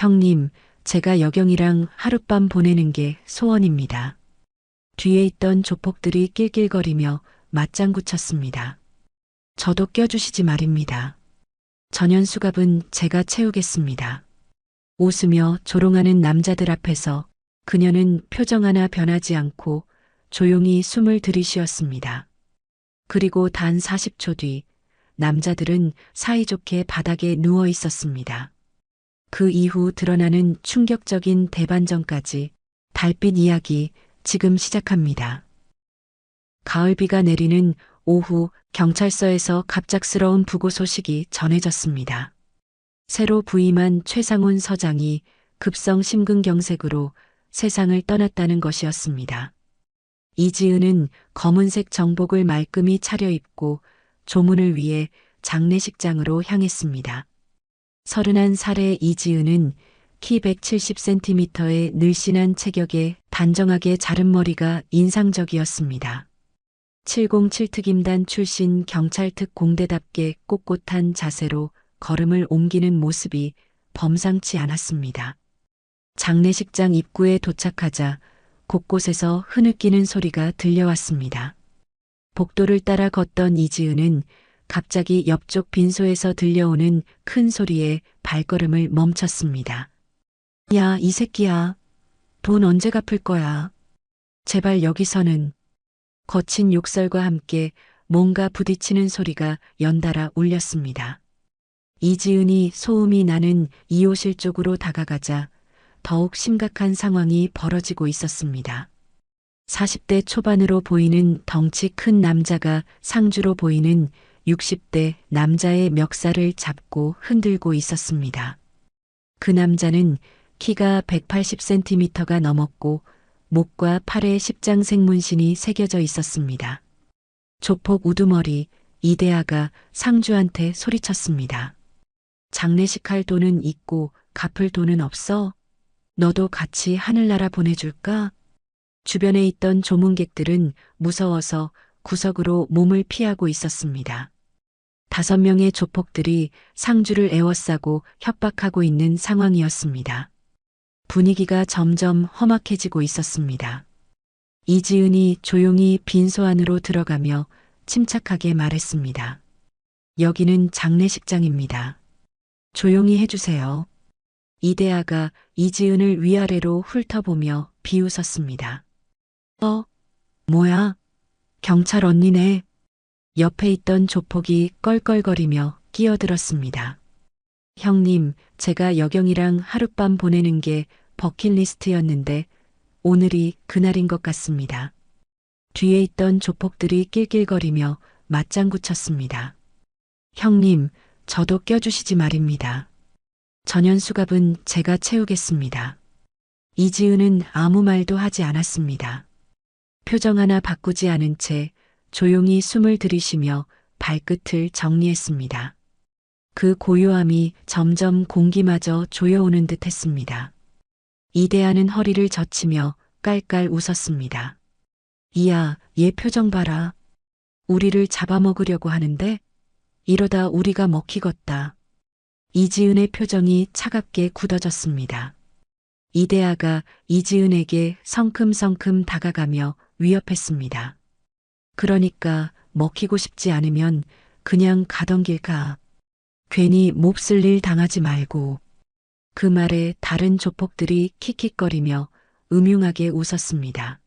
형님, 제가 여경이랑 하룻밤 보내는 게 소원입니다. 뒤에 있던 조폭들이 낄낄거리며 맞장구 쳤습니다. 저도 껴주시지 말입니다. 전현수갑은 제가 채우겠습니다. 웃으며 조롱하는 남자들 앞에서 그녀는 표정 하나 변하지 않고 조용히 숨을 들이쉬었습니다. 그리고 단 40초 뒤 남자들은 사이좋게 바닥에 누워 있었습니다. 그 이후 드러나는 충격적인 대반전까지 달빛 이야기 지금 시작합니다. 가을비가 내리는 오후 경찰서에서 갑작스러운 부고 소식이 전해졌습니다. 새로 부임한 최상훈 서장이 급성 심근경색으로 세상을 떠났다는 것이었습니다. 이지은은 검은색 정복을 말끔히 차려입고 조문을 위해 장례식장으로 향했습니다. 31살의 이지은은 키 170cm의 늘씬한 체격에 단정하게 자른 머리가 인상적이었습니다. 707특임단 출신 경찰특 공대답게 꼿꼿한 자세로 걸음을 옮기는 모습이 범상치 않았습니다. 장례식장 입구에 도착하자 곳곳에서 흐느끼는 소리가 들려왔습니다. 복도를 따라 걷던 이지은은 갑자기 옆쪽 빈소에서 들려오는 큰 소리에 발걸음을 멈췄습니다. 야, 이 새끼야. 돈 언제 갚을 거야? 제발 여기서는. 거친 욕설과 함께 뭔가 부딪히는 소리가 연달아 울렸습니다. 이지은이 소음이 나는 2호실 쪽으로 다가가자 더욱 심각한 상황이 벌어지고 있었습니다. 40대 초반으로 보이는 덩치 큰 남자가 상주로 보이는 60대 남자의 멱살을 잡고 흔들고 있었습니다. 그 남자는 키가 180cm가 넘었고 목과 팔에 십장색 문신이 새겨져 있었습니다. 조폭 우두머리 이대하가 상주한테 소리쳤습니다. 장례식 할 돈은 있고 갚을 돈은 없어? 너도 같이 하늘나라 보내줄까? 주변에 있던 조문객들은 무서워서 구석으로 몸을 피하고 있었습니다. 5명의 조폭들이 상주를 에워싸고 협박하고 있는 상황이었습니다. 분위기가 점점 험악해지고 있었습니다. 이지은이 조용히 빈소 안으로 들어가며 침착하게 말했습니다. 여기는 장례식장입니다. 조용히 해주세요. 이대하가 이지은을 위아래로 훑어보며 비웃었습니다. 뭐야? 경찰 언니네. 옆에 있던 조폭이 껄껄거리며 끼어들었습니다. 형님, 제가 여경이랑 하룻밤 보내는 게 버킷리스트였는데 오늘이 그날인 것 같습니다. 뒤에 있던 조폭들이 낄낄거리며 맞장구 쳤습니다. 형님, 저도 껴주시지 말입니다. 전현수갑은 제가 채우겠습니다. 이지은은 아무 말도 하지 않았습니다. 표정 하나 바꾸지 않은 채 조용히 숨을 들이쉬며 발끝을 정리했습니다. 그 고요함이 점점 공기마저 조여오는 듯 했습니다. 이대하는 허리를 젖히며 깔깔 웃었습니다. 이야, 얘 표정 봐라. 우리를 잡아먹으려고 하는데 이러다 우리가 먹히겄다. 이지은의 표정이 차갑게 굳어졌습니다. 이대하가 이지은에게 성큼성큼 다가가며 위협했습니다. 그러니까 먹히고 싶지 않으면 그냥 가던 길 가. 괜히 몹쓸 일 당하지 말고. 그 말에 다른 조폭들이 킥킥거리며 음흉하게 웃었습니다.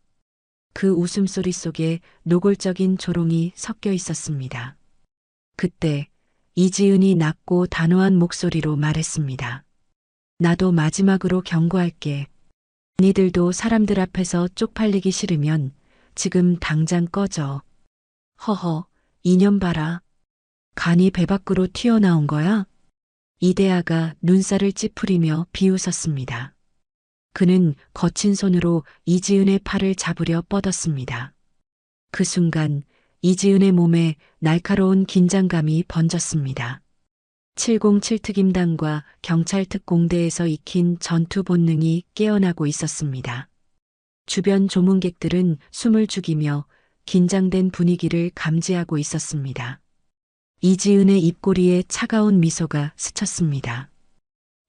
그 웃음소리 속에 노골적인 조롱이 섞여 있었습니다. 그때 이지은이 낮고 단호한 목소리로 말했습니다. 나도 마지막으로 경고할게. 니들도 사람들 앞에서 쪽팔리기 싫으면 지금 당장 꺼져. 허허, 이년 봐라. 간이 배 밖으로 튀어나온 거야? 이대하가 눈살을 찌푸리며 비웃었습니다. 그는 거친 손으로 이지은의 팔을 잡으려 뻗었습니다. 그 순간 이지은의 몸에 날카로운 긴장감이 번졌습니다. 707특임단과 경찰특공대에서 익힌 전투 본능이 깨어나고 있었습니다. 주변 조문객들은 숨을 죽이며 긴장된 분위기를 감지하고 있었습니다. 이지은의 입꼬리에 차가운 미소가 스쳤습니다.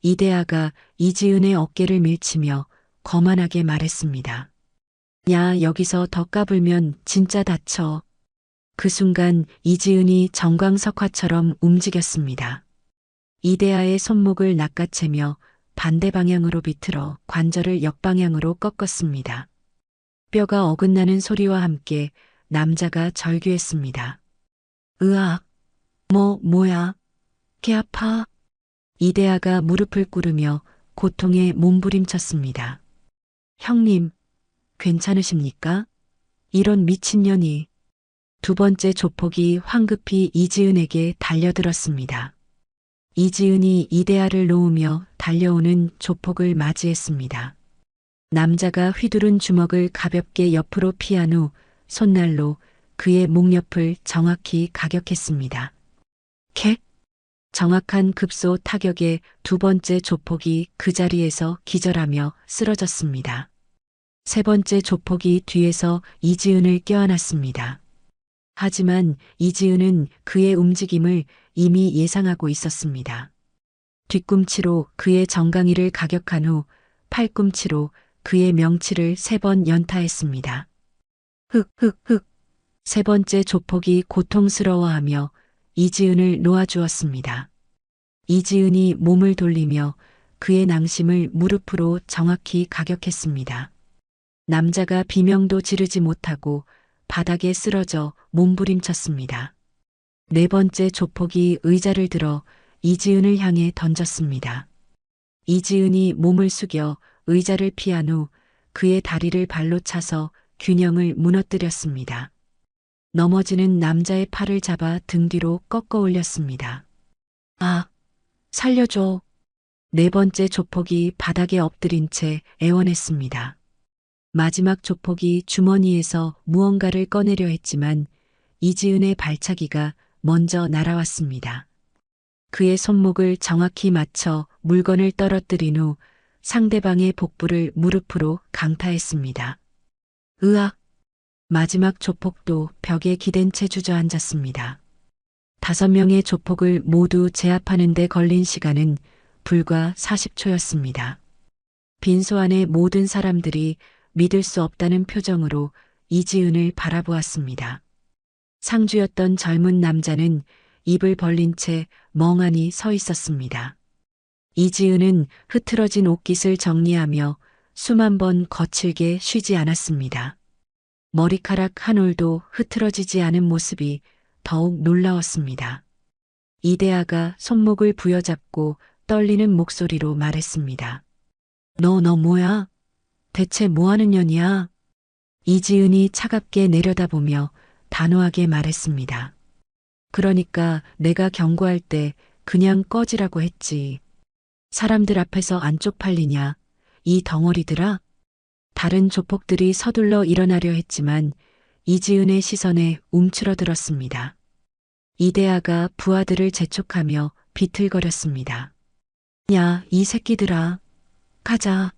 이대하가 이지은의 어깨를 밀치며 거만하게 말했습니다. 야, 여기서 더 까불면 진짜 다쳐. 그 순간 이지은이 정광석화처럼 움직였습니다. 이대하의 손목을 낚아채며 반대 방향으로 비틀어 관절을 역방향으로 꺾었습니다. 뼈가 어긋나는 소리와 함께 남자가 절규했습니다. 으악! 뭐야? 개 아파? 이대하가 무릎을 꿇으며 고통에 몸부림쳤습니다. 형님, 괜찮으십니까? 이런 미친년이. 두 번째 조폭이 황급히 이지은에게 달려들었습니다. 이지은이 이대하를 놓으며 달려오는 조폭을 맞이했습니다. 남자가 휘두른 주먹을 가볍게 옆으로 피한 후 손날로 그의 목 옆을 정확히 가격했습니다. 캣! 정확한 급소 타격에 두 번째 조폭이 그 자리에서 기절하며 쓰러졌습니다. 세 번째 조폭이 뒤에서 이지은을 껴안았습니다. 하지만 이지은은 그의 움직임을 이미 예상하고 있었습니다. 뒤꿈치로 그의 정강이를 가격한 후 팔꿈치로 그의 명치를 3번 연타했습니다. 흑흑흑. 세 번째 조폭이 고통스러워하며 이지은을 놓아주었습니다. 이지은이 몸을 돌리며 그의 낭심을 무릎으로 정확히 가격했습니다. 남자가 비명도 지르지 못하고 바닥에 쓰러져 몸부림쳤습니다. 네 번째 조폭이 의자를 들어 이지은을 향해 던졌습니다. 이지은이 몸을 숙여 의자를 피한 후 그의 다리를 발로 차서 균형을 무너뜨렸습니다. 넘어지는 남자의 팔을 잡아 등 뒤로 꺾어 올렸습니다. 아, 살려줘. 네 번째 조폭이 바닥에 엎드린 채 애원했습니다. 마지막 조폭이 주머니에서 무언가를 꺼내려 했지만 이지은의 발차기가 먼저 날아왔습니다. 그의 손목을 정확히 맞춰 물건을 떨어뜨린 후 상대방의 복부를 무릎으로 강타했습니다. 으악! 마지막 조폭도 벽에 기댄 채 주저앉았습니다. 5명의 조폭을 모두 제압하는 데 걸린 시간은 불과 40초였습니다. 빈소 안의 모든 사람들이 믿을 수 없다는 표정으로 이지은을 바라보았습니다. 상주였던 젊은 남자는 입을 벌린 채 멍하니 서 있었습니다. 이지은은 흐트러진 옷깃을 정리하며 수만 번 거칠게 쉬지 않았습니다. 머리카락 한 올도 흐트러지지 않은 모습이 더욱 놀라웠습니다. 이대하가 손목을 부여잡고 떨리는 목소리로 말했습니다. 너 뭐야? 대체 뭐하는 년이야? 이지은이 차갑게 내려다보며 단호하게 말했습니다. 그러니까 내가 경고할 때 그냥 꺼지라고 했지. 사람들 앞에서 안 쪽팔리냐? 이 덩어리들아? 다른 조폭들이 서둘러 일어나려 했지만 이지은의 시선에 움츠러들었습니다. 이대하가 부하들을 재촉하며 비틀거렸습니다. 야, 이 새끼들아. 가자.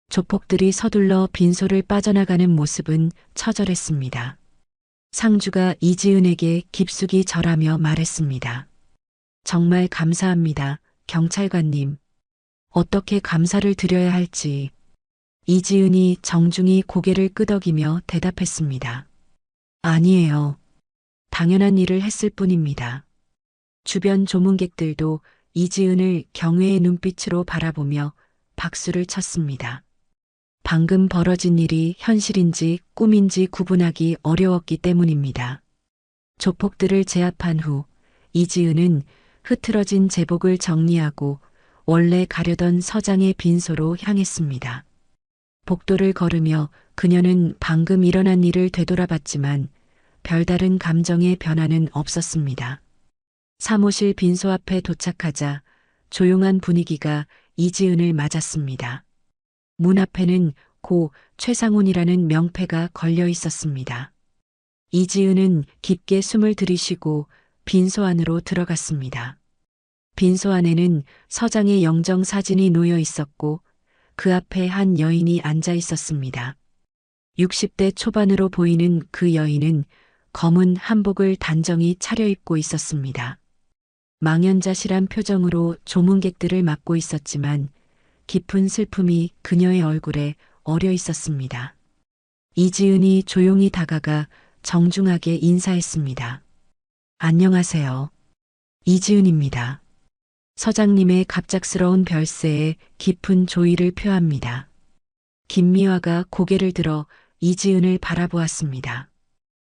조폭들이 서둘러 빈소를 빠져나가는 모습은 처절했습니다. 상주가 이지은에게 깊숙이 절하며 말했습니다. 정말 감사합니다, 경찰관님. 어떻게 감사를 드려야 할지. 이지은이 정중히 고개를 끄덕이며 대답했습니다. 아니에요. 당연한 일을 했을 뿐입니다. 주변 조문객들도 이지은을 경외의 눈빛으로 바라보며 박수를 쳤습니다. 방금 벌어진 일이 현실인지 꿈인지 구분하기 어려웠기 때문입니다. 조폭들을 제압한 후 이지은은 흐트러진 제복을 정리하고 원래 가려던 서장의 빈소로 향했습니다. 복도를 걸으며 그녀는 방금 일어난 일을 되돌아봤지만 별다른 감정의 변화는 없었습니다. 사무실 빈소 앞에 도착하자 조용한 분위기가 이지은을 맞았습니다. 문 앞에는 고 최상훈이라는 명패가 걸려 있었습니다. 이지은은 깊게 숨을 들이쉬고 빈소 안으로 들어갔습니다. 빈소 안에는 서장의 영정 사진이 놓여 있었고 그 앞에 한 여인이 앉아 있었습니다. 60대 초반으로 보이는 그 여인은 검은 한복을 단정히 차려입고 있었습니다. 망연자실한 표정으로 조문객들을 맞고 있었지만 깊은 슬픔이 그녀의 얼굴에 어려 있었습니다. 이지은이 조용히 다가가 정중하게 인사했습니다. 안녕하세요. 이지은입니다. 서장님의 갑작스러운 별세에 깊은 조의를 표합니다. 김미화가 고개를 들어 이지은을 바라보았습니다.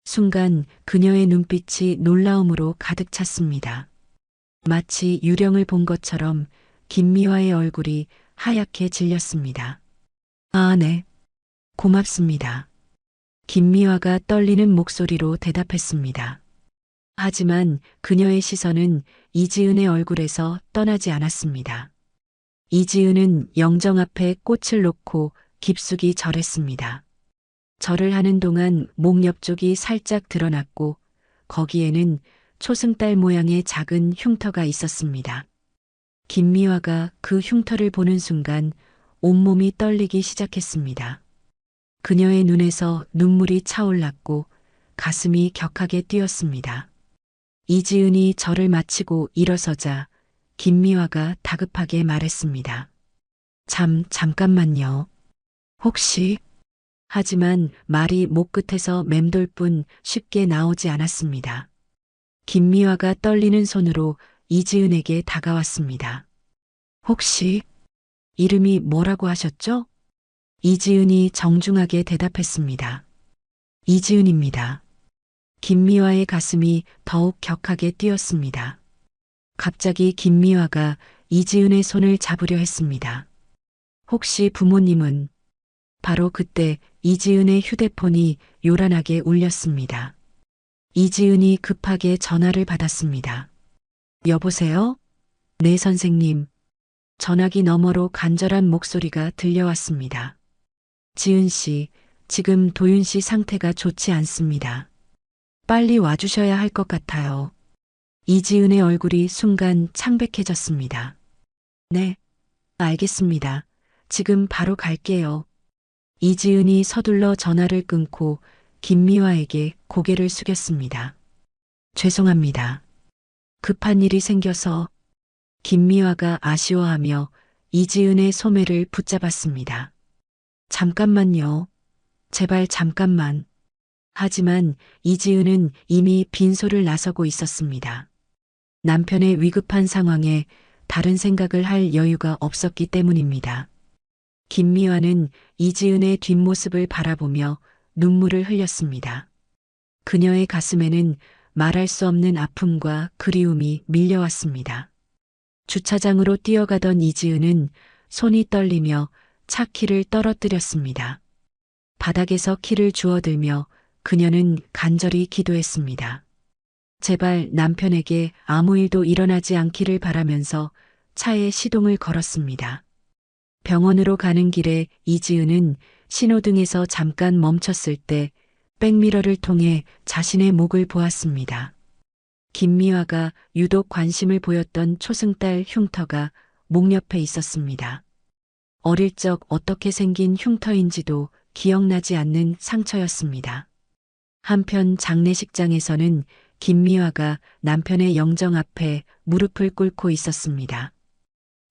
순간 그녀의 눈빛이 놀라움으로 가득 찼습니다. 마치 유령을 본 것처럼 김미화의 얼굴이 하얗게 질렸습니다. 아, 네. 고맙습니다. 김미화가 떨리는 목소리로 대답했습니다. 하지만 그녀의 시선은 이지은의 얼굴에서 떠나지 않았습니다. 이지은은 영정 앞에 꽃을 놓고 깊숙이 절했습니다. 절을 하는 동안 목 옆쪽이 살짝 드러났고 거기에는 초승달 모양의 작은 흉터가 있었습니다. 김미화가 그 흉터를 보는 순간 온몸이 떨리기 시작했습니다. 그녀의 눈에서 눈물이 차올랐고 가슴이 격하게 뛰었습니다. 이지은이 절을 마치고 일어서자 김미화가 다급하게 말했습니다. 잠깐만요. 혹시... 하지만 말이 목 끝에서 맴돌 뿐 쉽게 나오지 않았습니다. 김미화가 떨리는 손으로 이지은에게 다가왔습니다. 혹시 이름이 뭐라고 하셨죠? 이지은이 정중하게 대답했습니다. 이지은입니다. 김미화의 가슴이 더욱 격하게 뛰었습니다. 갑자기 김미화가 이지은의 손을 잡으려 했습니다. 혹시 부모님은... 바로 그때 이지은의 휴대폰이 요란하게 울렸습니다. 이지은이 급하게 전화를 받았습니다. 여보세요? 네, 선생님. 전화기 너머로 간절한 목소리가 들려왔습니다. 지은 씨, 지금 도윤 씨 상태가 좋지 않습니다. 빨리 와주셔야 할 것 같아요. 이지은의 얼굴이 순간 창백해졌습니다. 네, 알겠습니다. 지금 바로 갈게요. 이지은이 서둘러 전화를 끊고 김미화에게 고개를 숙였습니다. 죄송합니다. 급한 일이 생겨서. 김미화가 아쉬워하며 이지은의 소매를 붙잡았습니다. 잠깐만요. 제발 잠깐만. 하지만 이지은은 이미 빈소를 나서고 있었습니다. 남편의 위급한 상황에 다른 생각을 할 여유가 없었기 때문입니다. 김미화는 이지은의 뒷모습을 바라보며 눈물을 흘렸습니다. 그녀의 가슴에는 말할 수 없는 아픔과 그리움이 밀려왔습니다. 주차장으로 뛰어가던 이지은은 손이 떨리며 차 키를 떨어뜨렸습니다. 바닥에서 키를 주워들며 그녀는 간절히 기도했습니다. 제발 남편에게 아무 일도 일어나지 않기를 바라면서 차에 시동을 걸었습니다. 병원으로 가는 길에 이지은은 신호등에서 잠깐 멈췄을 때 백미러를 통해 자신의 목을 보았습니다. 김미화가 유독 관심을 보였던 초승달 흉터가 목 옆에 있었습니다. 어릴 적 어떻게 생긴 흉터인지도 기억나지 않는 상처였습니다. 한편 장례식장에서는 김미화가 남편의 영정 앞에 무릎을 꿇고 있었습니다.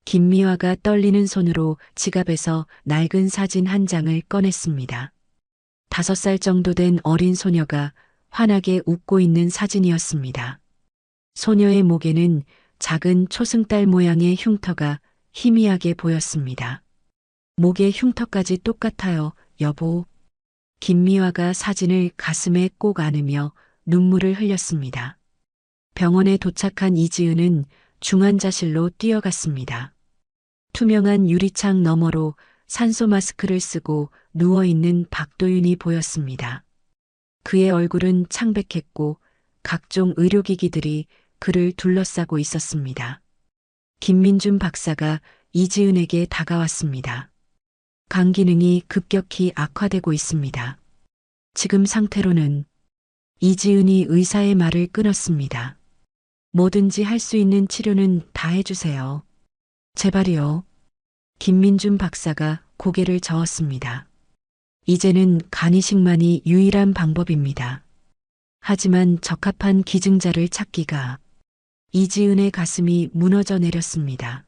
김미화가 떨리는 손으로 지갑에서 낡은 사진 한 장을 꺼냈습니다. 5살 정도 된 어린 소녀가 환하게 웃고 있는 사진이었습니다. 소녀의 목에는 작은 초승달 모양의 흉터가 희미하게 보였습니다. 목의 흉터까지 똑같아요, 여보. 김미화가 사진을 가슴에 꼭 안으며 눈물을 흘렸습니다. 병원에 도착한 이지은은 중환자실로 뛰어갔습니다. 투명한 유리창 너머로 산소 마스크를 쓰고 누워있는 박도윤이 보였습니다. 그의 얼굴은 창백했고 각종 의료기기들이 그를 둘러싸고 있었습니다. 김민준 박사가 이지은에게 다가왔습니다. 간 기능이 급격히 악화되고 있습니다. 지금 상태로는... 이지은이 의사의 말을 끊었습니다. 뭐든지 할 수 있는 치료는 다 해주세요. 제발이요. 김민준 박사가 고개를 저었습니다. 이제는 간이식만이 유일한 방법입니다. 하지만 적합한 기증자를 찾기가... 이지은의 가슴이 무너져 내렸습니다.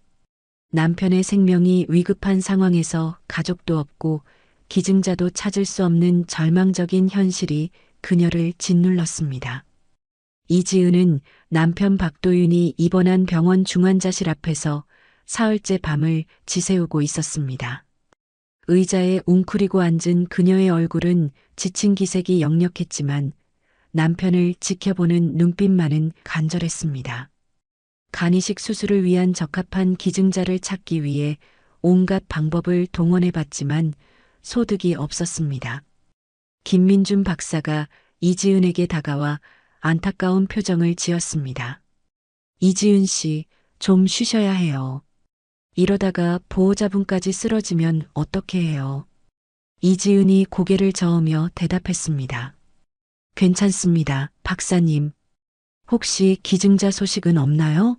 남편의 생명이 위급한 상황에서 가족도 없고 기증자도 찾을 수 없는 절망적인 현실이 그녀를 짓눌렀습니다. 이지은은 남편 박도윤이 입원한 병원 중환자실 앞에서 사흘째 밤을 지새우고 있었습니다. 의자에 웅크리고 앉은 그녀의 얼굴은 지친 기색이 역력했지만 남편을 지켜보는 눈빛만은 간절했습니다. 간이식 수술을 위한 적합한 기증자를 찾기 위해 온갖 방법을 동원해봤지만 소득이 없었습니다. 김민준 박사가 이지은에게 다가와 안타까운 표정을 지었습니다. 이지은 씨, 좀 쉬셔야 해요. 이러다가 보호자분까지 쓰러지면 어떻게 해요? 이지은이 고개를 저으며 대답했습니다. 괜찮습니다, 박사님. 혹시 기증자 소식은 없나요?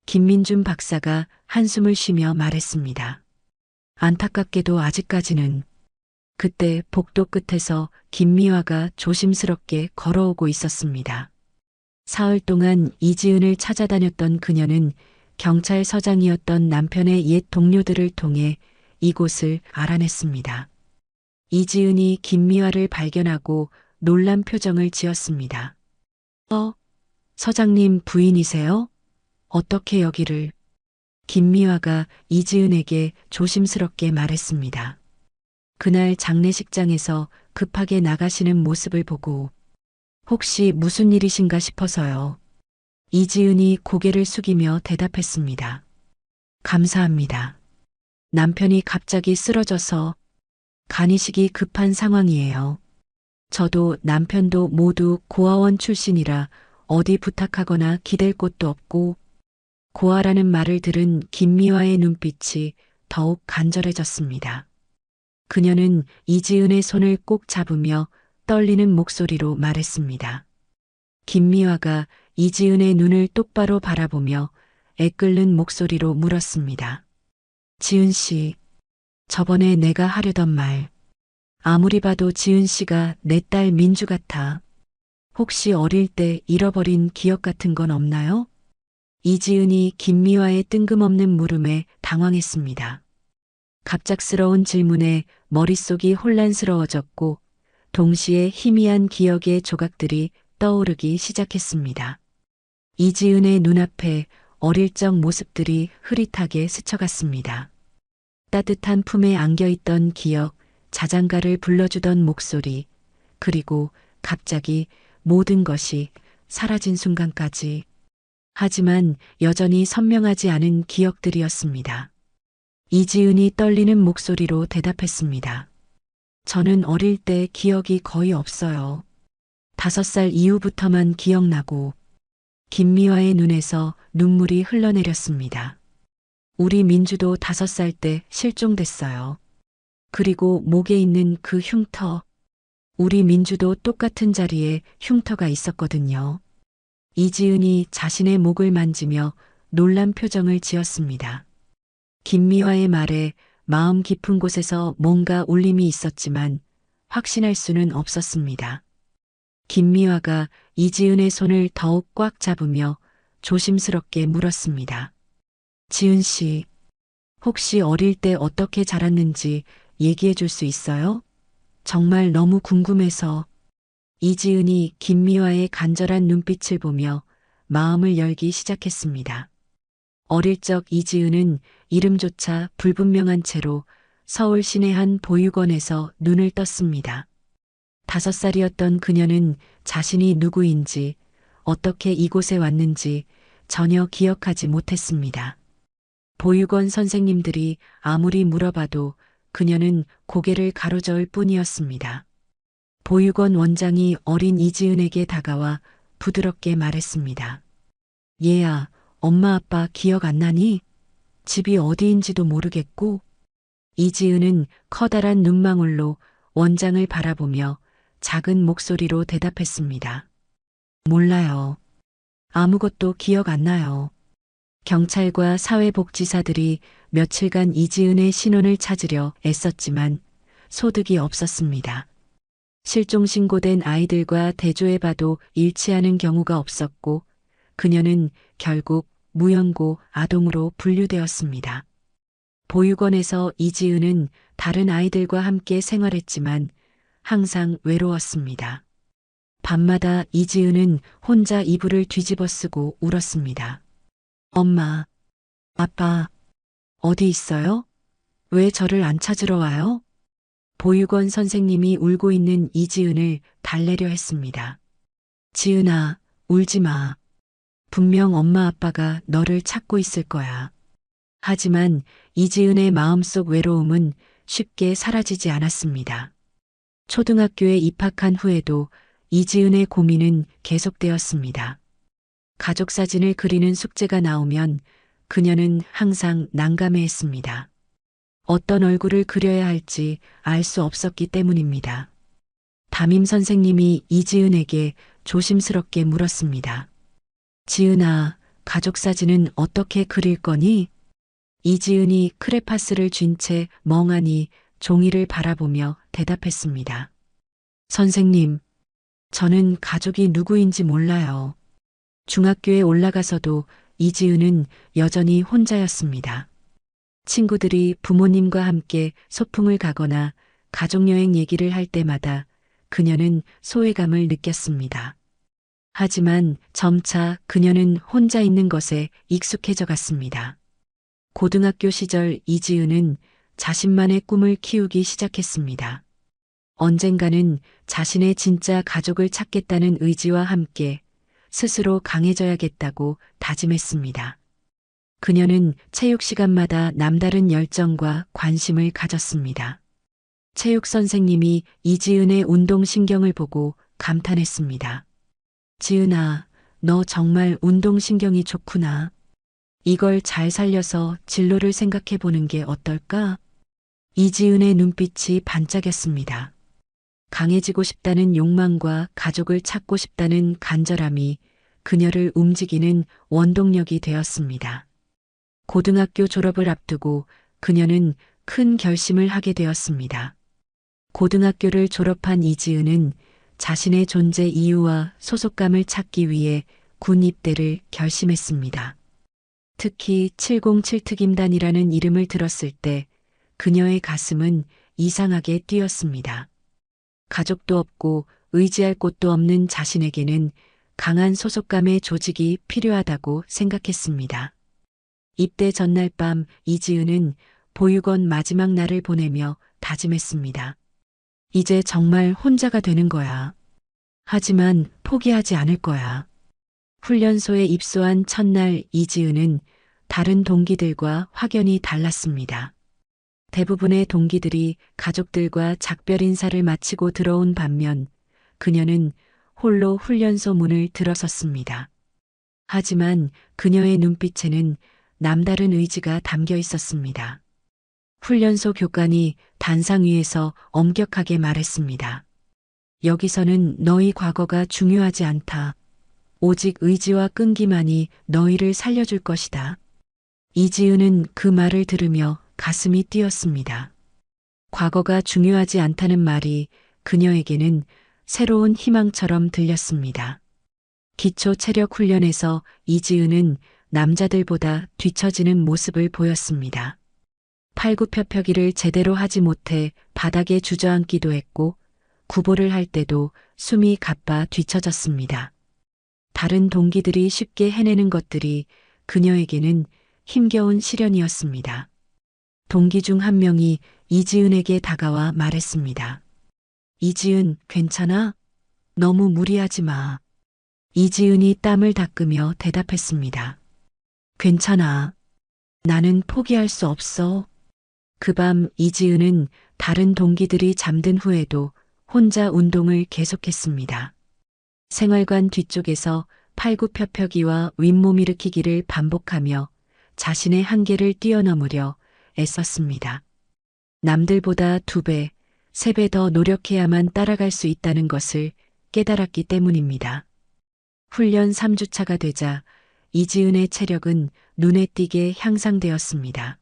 김민준 박사가 한숨을 쉬며 말했습니다. 안타깝게도 아직까지는. 그때 복도 끝에서 김미화가 조심스럽게 걸어오고 있었습니다. 사흘 동안 이지은을 찾아다녔던 그녀는 경찰서장이었던 남편의 옛 동료들을 통해 이곳을 알아냈습니다. 이지은이 김미화를 발견하고 놀란 표정을 지었습니다. 서장님 부인이세요? 어떻게 여기를? 김미화가 이지은에게 조심스럽게 말했습니다. 그날 장례식장에서 급하게 나가시는 모습을 보고 혹시 무슨 일이신가 싶어서요. 이지은이 고개를 숙이며 대답했습니다. 감사합니다. 남편이 갑자기 쓰러져서 간이식이 급한 상황이에요. 저도 남편도 모두 고아원 출신이라 어디 부탁하거나 기댈 곳도 없고 고아라는 말을 들은 김미화의 눈빛이 더욱 간절해졌습니다. 그녀는 이지은의 손을 꼭 잡으며 떨리는 목소리로 말했습니다. 김미화가 이지은의 눈을 똑바로 바라보며 애끓는 목소리로 물었습니다. 지은 씨, 저번에 내가 하려던 말. 아무리 봐도 지은 씨가 내 딸 민주 같아. 혹시 어릴 때 잃어버린 기억 같은 건 없나요? 이지은이 김미화의 뜬금없는 물음에 당황했습니다. 갑작스러운 질문에 머릿속이 혼란스러워졌고 동시에 희미한 기억의 조각들이 떠오르기 시작했습니다. 이지은의 눈앞에 어릴 적 모습들이 흐릿하게 스쳐갔습니다. 따뜻한 품에 안겨있던 기억, 자장가를 불러주던 목소리, 그리고 갑자기 모든 것이 사라진 순간까지. 하지만 여전히 선명하지 않은 기억들이었습니다. 이지은이 떨리는 목소리로 대답했습니다. 저는 어릴 때 기억이 거의 없어요. 5살 이후부터만 기억나고. 김미화의 눈에서 눈물이 흘러내렸습니다. 우리 민주도 5살 때 실종됐어요. 그리고 목에 있는 그 흉터. 우리 민주도 똑같은 자리에 흉터가 있었거든요. 이지은이 자신의 목을 만지며 놀란 표정을 지었습니다. 김미화의 말에 마음 깊은 곳에서 뭔가 울림이 있었지만 확신할 수는 없었습니다. 김미화가 이지은의 손을 더욱 꽉 잡으며 조심스럽게 물었습니다. 지은 씨, 혹시 어릴 때 어떻게 자랐는지 얘기해 줄 수 있어요? 정말 너무 궁금해서. 이지은이 김미화의 간절한 눈빛을 보며 마음을 열기 시작했습니다. 어릴 적 이지은은 이름조차 불분명한 채로 서울 시내 한 보육원에서 눈을 떴습니다. 5살이었던 그녀는 자신이 누구인지, 어떻게 이곳에 왔는지 전혀 기억하지 못했습니다. 보육원 선생님들이 아무리 물어봐도 그녀는 고개를 가로저을 뿐이었습니다. 보육원 원장이 어린 이지은에게 다가와 부드럽게 말했습니다. 얘야, 엄마 아빠 기억 안 나니? 집이 어디인지도 모르겠고. 이지은은 커다란 눈망울로 원장을 바라보며 작은 목소리로 대답했습니다. 몰라요. 아무것도 기억 안 나요. 경찰과 사회복지사들이 며칠간 이지은의 신원을 찾으려 애썼지만 소득이 없었습니다. 실종 신고된 아이들과 대조해봐도 일치하는 경우가 없었고 그녀는 결국 무연고 아동으로 분류되었습니다. 보육원에서 이지은은 다른 아이들과 함께 생활했지만 항상 외로웠습니다. 밤마다 이지은은 혼자 이불을 뒤집어 쓰고 울었습니다. 엄마, 아빠, 어디 있어요? 왜 저를 안 찾으러 와요? 보육원 선생님이 울고 있는 이지은을 달래려 했습니다. 지은아, 울지 마. 분명 엄마 아빠가 너를 찾고 있을 거야. 하지만 이지은의 마음속 외로움은 쉽게 사라지지 않았습니다. 초등학교에 입학한 후에도 이지은의 고민은 계속되었습니다. 가족 사진을 그리는 숙제가 나오면 그녀는 항상 난감해했습니다. 어떤 얼굴을 그려야 할지 알 수 없었기 때문입니다. 담임 선생님이 이지은에게 조심스럽게 물었습니다. 지은아, 가족 사진은 어떻게 그릴 거니? 이지은이 크레파스를 쥔 채 멍하니 종이를 바라보며 대답했습니다. 선생님, 저는 가족이 누구인지 몰라요. 중학교에 올라가서도 이지은은 여전히 혼자였습니다. 친구들이 부모님과 함께 소풍을 가거나 가족여행 얘기를 할 때마다 그녀는 소외감을 느꼈습니다. 하지만 점차 그녀는 혼자 있는 것에 익숙해져 갔습니다. 고등학교 시절 이지은은 자신만의 꿈을 키우기 시작했습니다. 언젠가는 자신의 진짜 가족을 찾겠다는 의지와 함께 스스로 강해져야겠다고 다짐했습니다. 그녀는 체육 시간마다 남다른 열정과 관심을 가졌습니다. 체육 선생님이 이지은의 운동신경을 보고 감탄했습니다. 지은아, 너 정말 운동신경이 좋구나. 이걸 잘 살려서 진로를 생각해 보는 게 어떨까? 이지은의 눈빛이 반짝였습니다. 강해지고 싶다는 욕망과 가족을 찾고 싶다는 간절함이 그녀를 움직이는 원동력이 되었습니다. 고등학교 졸업을 앞두고 그녀는 큰 결심을 하게 되었습니다. 고등학교를 졸업한 이지은은 자신의 존재 이유와 소속감을 찾기 위해 군 입대를 결심했습니다. 특히 707특임단이라는 이름을 들었을 때 그녀의 가슴은 이상하게 뛰었습니다. 가족도 없고 의지할 곳도 없는 자신에게는 강한 소속감의 조직이 필요하다고 생각했습니다. 입대 전날 밤 이지은은 보육원 마지막 날을 보내며 다짐했습니다. 이제 정말 혼자가 되는 거야. 하지만 포기하지 않을 거야. 훈련소에 입소한 첫날 이지은은 다른 동기들과 확연히 달랐습니다. 대부분의 동기들이 가족들과 작별 인사를 마치고 들어온 반면 그녀는 홀로 훈련소 문을 들어섰습니다. 하지만 그녀의 눈빛에는 남다른 의지가 담겨 있었습니다. 훈련소 교관이 단상 위에서 엄격하게 말했습니다. 여기서는 너희 과거가 중요하지 않다. 오직 의지와 끈기만이 너희를 살려줄 것이다. 이지은은 그 말을 들으며 가슴이 뛰었습니다. 과거가 중요하지 않다는 말이 그녀에게는 새로운 희망처럼 들렸습니다. 기초 체력 훈련에서 이지은은 남자들보다 뒤처지는 모습을 보였습니다. 팔굽혀펴기를 제대로 하지 못해 바닥에 주저앉기도 했고 구보를 할 때도 숨이 가빠 뒤처졌습니다. 다른 동기들이 쉽게 해내는 것들이 그녀에게는 힘겨운 시련이었습니다. 동기 중 한 명이 이지은에게 다가와 말했습니다. 이지은, 괜찮아? 너무 무리하지 마. 이지은이 땀을 닦으며 대답했습니다. 괜찮아. 나는 포기할 수 없어. 그 밤 이지은은 다른 동기들이 잠든 후에도 혼자 운동을 계속했습니다. 생활관 뒤쪽에서 팔굽혀펴기와 윗몸 일으키기를 반복하며 자신의 한계를 뛰어넘으려 애썼습니다. 남들보다 2배, 3배 더 노력해야만 따라갈 수 있다는 것을 깨달았기 때문입니다. 훈련 3주차가 되자 이지은의 체력은 눈에 띄게 향상되었습니다.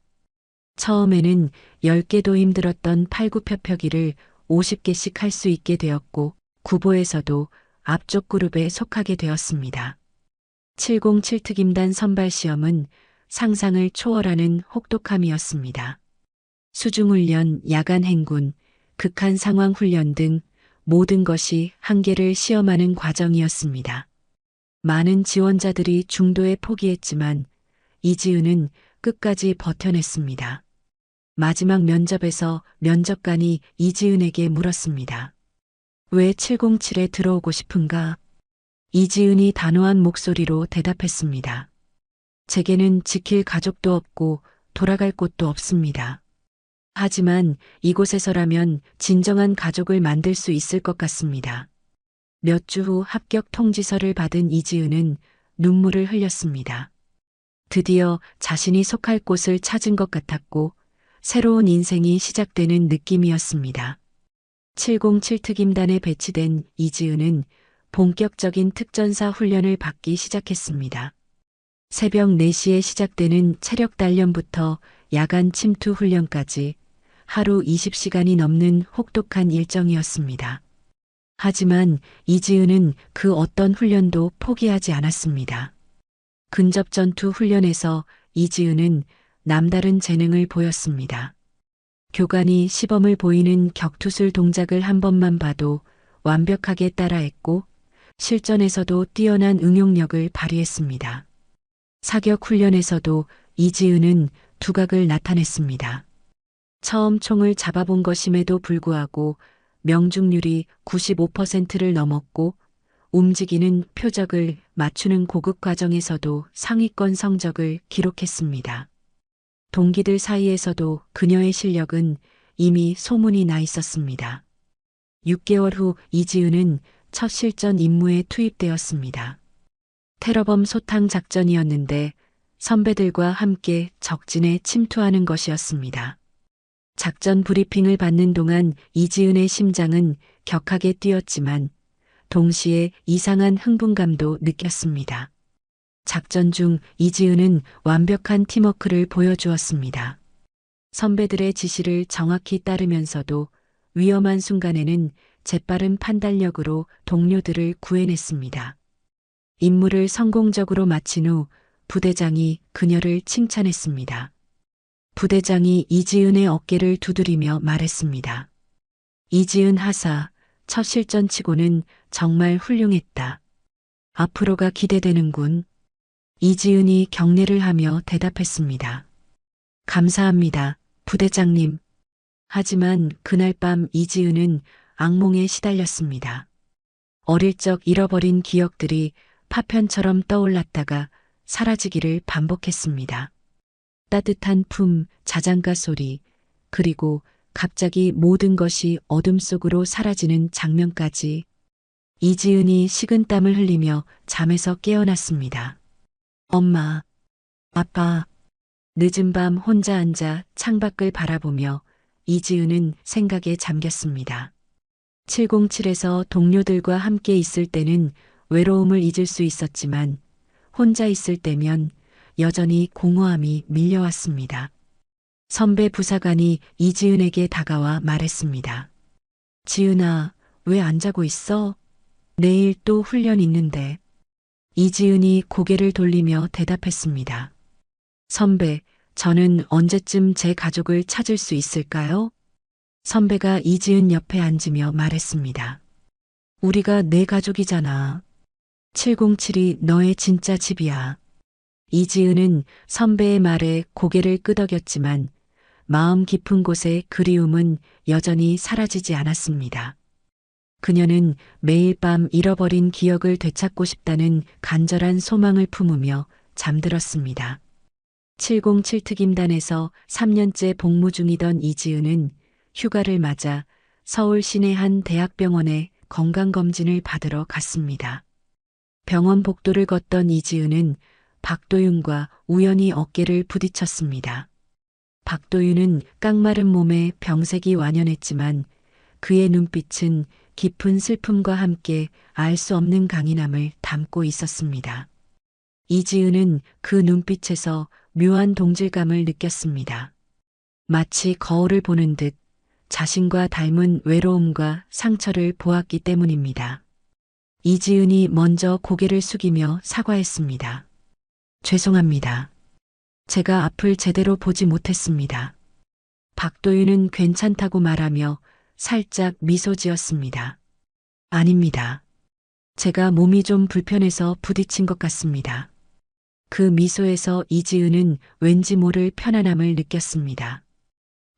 처음에는 10개도 힘들었던 팔굽혀펴기를 50개씩 할 수 있게 되었고 구보에서도 앞쪽 그룹에 속하게 되었습니다. 707특임단 선발 시험은 상상을 초월하는 혹독함이었습니다. 수중훈련, 야간 행군, 극한 상황 훈련 등 모든 것이 한계를 시험하는 과정이었습니다. 많은 지원자들이 중도에 포기했지만 이지은은 끝까지 버텨냈습니다. 마지막 면접에서 면접관이 이지은에게 물었습니다. 왜 707에 들어오고 싶은가? 이지은이 단호한 목소리로 대답했습니다. 제게는 지킬 가족도 없고 돌아갈 곳도 없습니다. 하지만 이곳에서라면 진정한 가족을 만들 수 있을 것 같습니다. 몇 주 후 합격 통지서를 받은 이지은은 눈물을 흘렸습니다. 드디어 자신이 속할 곳을 찾은 것 같았고 새로운 인생이 시작되는 느낌이었습니다. 707특임단에 배치된 이지은은 본격적인 특전사 훈련을 받기 시작했습니다. 새벽 4시에 시작되는 체력 단련부터 야간 침투 훈련까지 하루 20시간이 넘는 혹독한 일정이었습니다. 하지만 이지은은 그 어떤 훈련도 포기하지 않았습니다. 근접 전투 훈련에서 이지은은 남다른 재능을 보였습니다. 교관이 시범을 보이는 격투술 동작을 한 번만 봐도 완벽하게 따라했고 실전에서도 뛰어난 응용력을 발휘했습니다. 사격 훈련에서도 이지은은 두각을 나타냈습니다. 처음 총을 잡아본 것임에도 불구하고 명중률이 95%를 넘었고 움직이는 표적을 맞추는 고급 과정에서도 상위권 성적을 기록했습니다. 동기들 사이에서도 그녀의 실력은 이미 소문이 나 있었습니다. 6개월 후 이지은은 첫 실전 임무에 투입되었습니다. 테러범 소탕 작전이었는데 선배들과 함께 적진에 침투하는 것이었습니다. 작전 브리핑을 받는 동안 이지은의 심장은 격하게 뛰었지만 동시에 이상한 흥분감도 느꼈습니다. 작전 중 이지은은 완벽한 팀워크를 보여주었습니다. 선배들의 지시를 정확히 따르면서도 위험한 순간에는 재빠른 판단력으로 동료들을 구해냈습니다. 임무를 성공적으로 마친 후 부대장이 그녀를 칭찬했습니다. 부대장이 이지은의 어깨를 두드리며 말했습니다. 이지은 하사, 첫 실전치고는 정말 훌륭했다. 앞으로가 기대되는군. 이지은이 경례를 하며 대답했습니다. 감사합니다, 부대장님. 하지만 그날 밤 이지은은 악몽에 시달렸습니다. 어릴 적 잃어버린 기억들이 파편처럼 떠올랐다가 사라지기를 반복했습니다. 따뜻한 품, 자장가 소리, 그리고 갑자기 모든 것이 어둠 속으로 사라지는 장면까지. 이지은이 식은땀을 흘리며 잠에서 깨어났습니다. 엄마, 아빠. 늦은 밤 혼자 앉아 창밖을 바라보며 이지은은 생각에 잠겼습니다. 707에서 동료들과 함께 있을 때는 외로움을 잊을 수 있었지만 혼자 있을 때면 여전히 공허함이 밀려왔습니다. 선배 부사관이 이지은에게 다가와 말했습니다. 지은아, 왜 안 자고 있어? 내일 또 훈련 있는데. 이지은이 고개를 돌리며 대답했습니다. 선배, 저는 언제쯤 제 가족을 찾을 수 있을까요? 선배가 이지은 옆에 앉으며 말했습니다. 우리가 내 가족이잖아. 707이 너의 진짜 집이야. 이지은은 선배의 말에 고개를 끄덕였지만 마음 깊은 곳의 그리움은 여전히 사라지지 않았습니다. 그녀는 매일 밤 잃어버린 기억을 되찾고 싶다는 간절한 소망을 품으며 잠들었습니다. 707특임단에서 3년째 복무 중이던 이지은은 휴가를 맞아 서울 시내 한 대학병원에 건강검진을 받으러 갔습니다. 병원 복도를 걷던 이지은은 박도윤과 우연히 어깨를 부딪혔습니다. 박도윤은 깡마른 몸에 병색이 완연했지만 그의 눈빛은 깊은 슬픔과 함께 알 수 없는 강인함을 담고 있었습니다. 이지은은 그 눈빛에서 묘한 동질감을 느꼈습니다. 마치 거울을 보는 듯 자신과 닮은 외로움과 상처를 보았기 때문입니다. 이지은이 먼저 고개를 숙이며 사과했습니다. 죄송합니다. 제가 앞을 제대로 보지 못했습니다. 박도윤은 괜찮다고 말하며 살짝 미소 지었습니다. 아닙니다. 제가 몸이 좀 불편해서 부딪힌 것 같습니다. 그 미소에서 이지은은 왠지 모를 편안함을 느꼈습니다.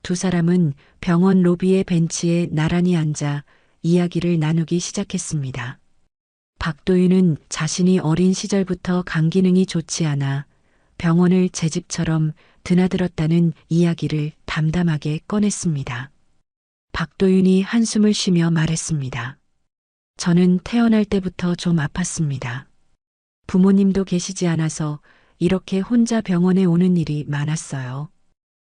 두 사람은 병원 로비의 벤치에 나란히 앉아 이야기를 나누기 시작했습니다. 박도윤은 자신이 어린 시절부터 간 기능이 좋지 않아 병원을 제 집처럼 드나들었다는 이야기를 담담하게 꺼냈습니다. 박도윤이 한숨을 쉬며 말했습니다. 저는 태어날 때부터 좀 아팠습니다. 부모님도 계시지 않아서 이렇게 혼자 병원에 오는 일이 많았어요.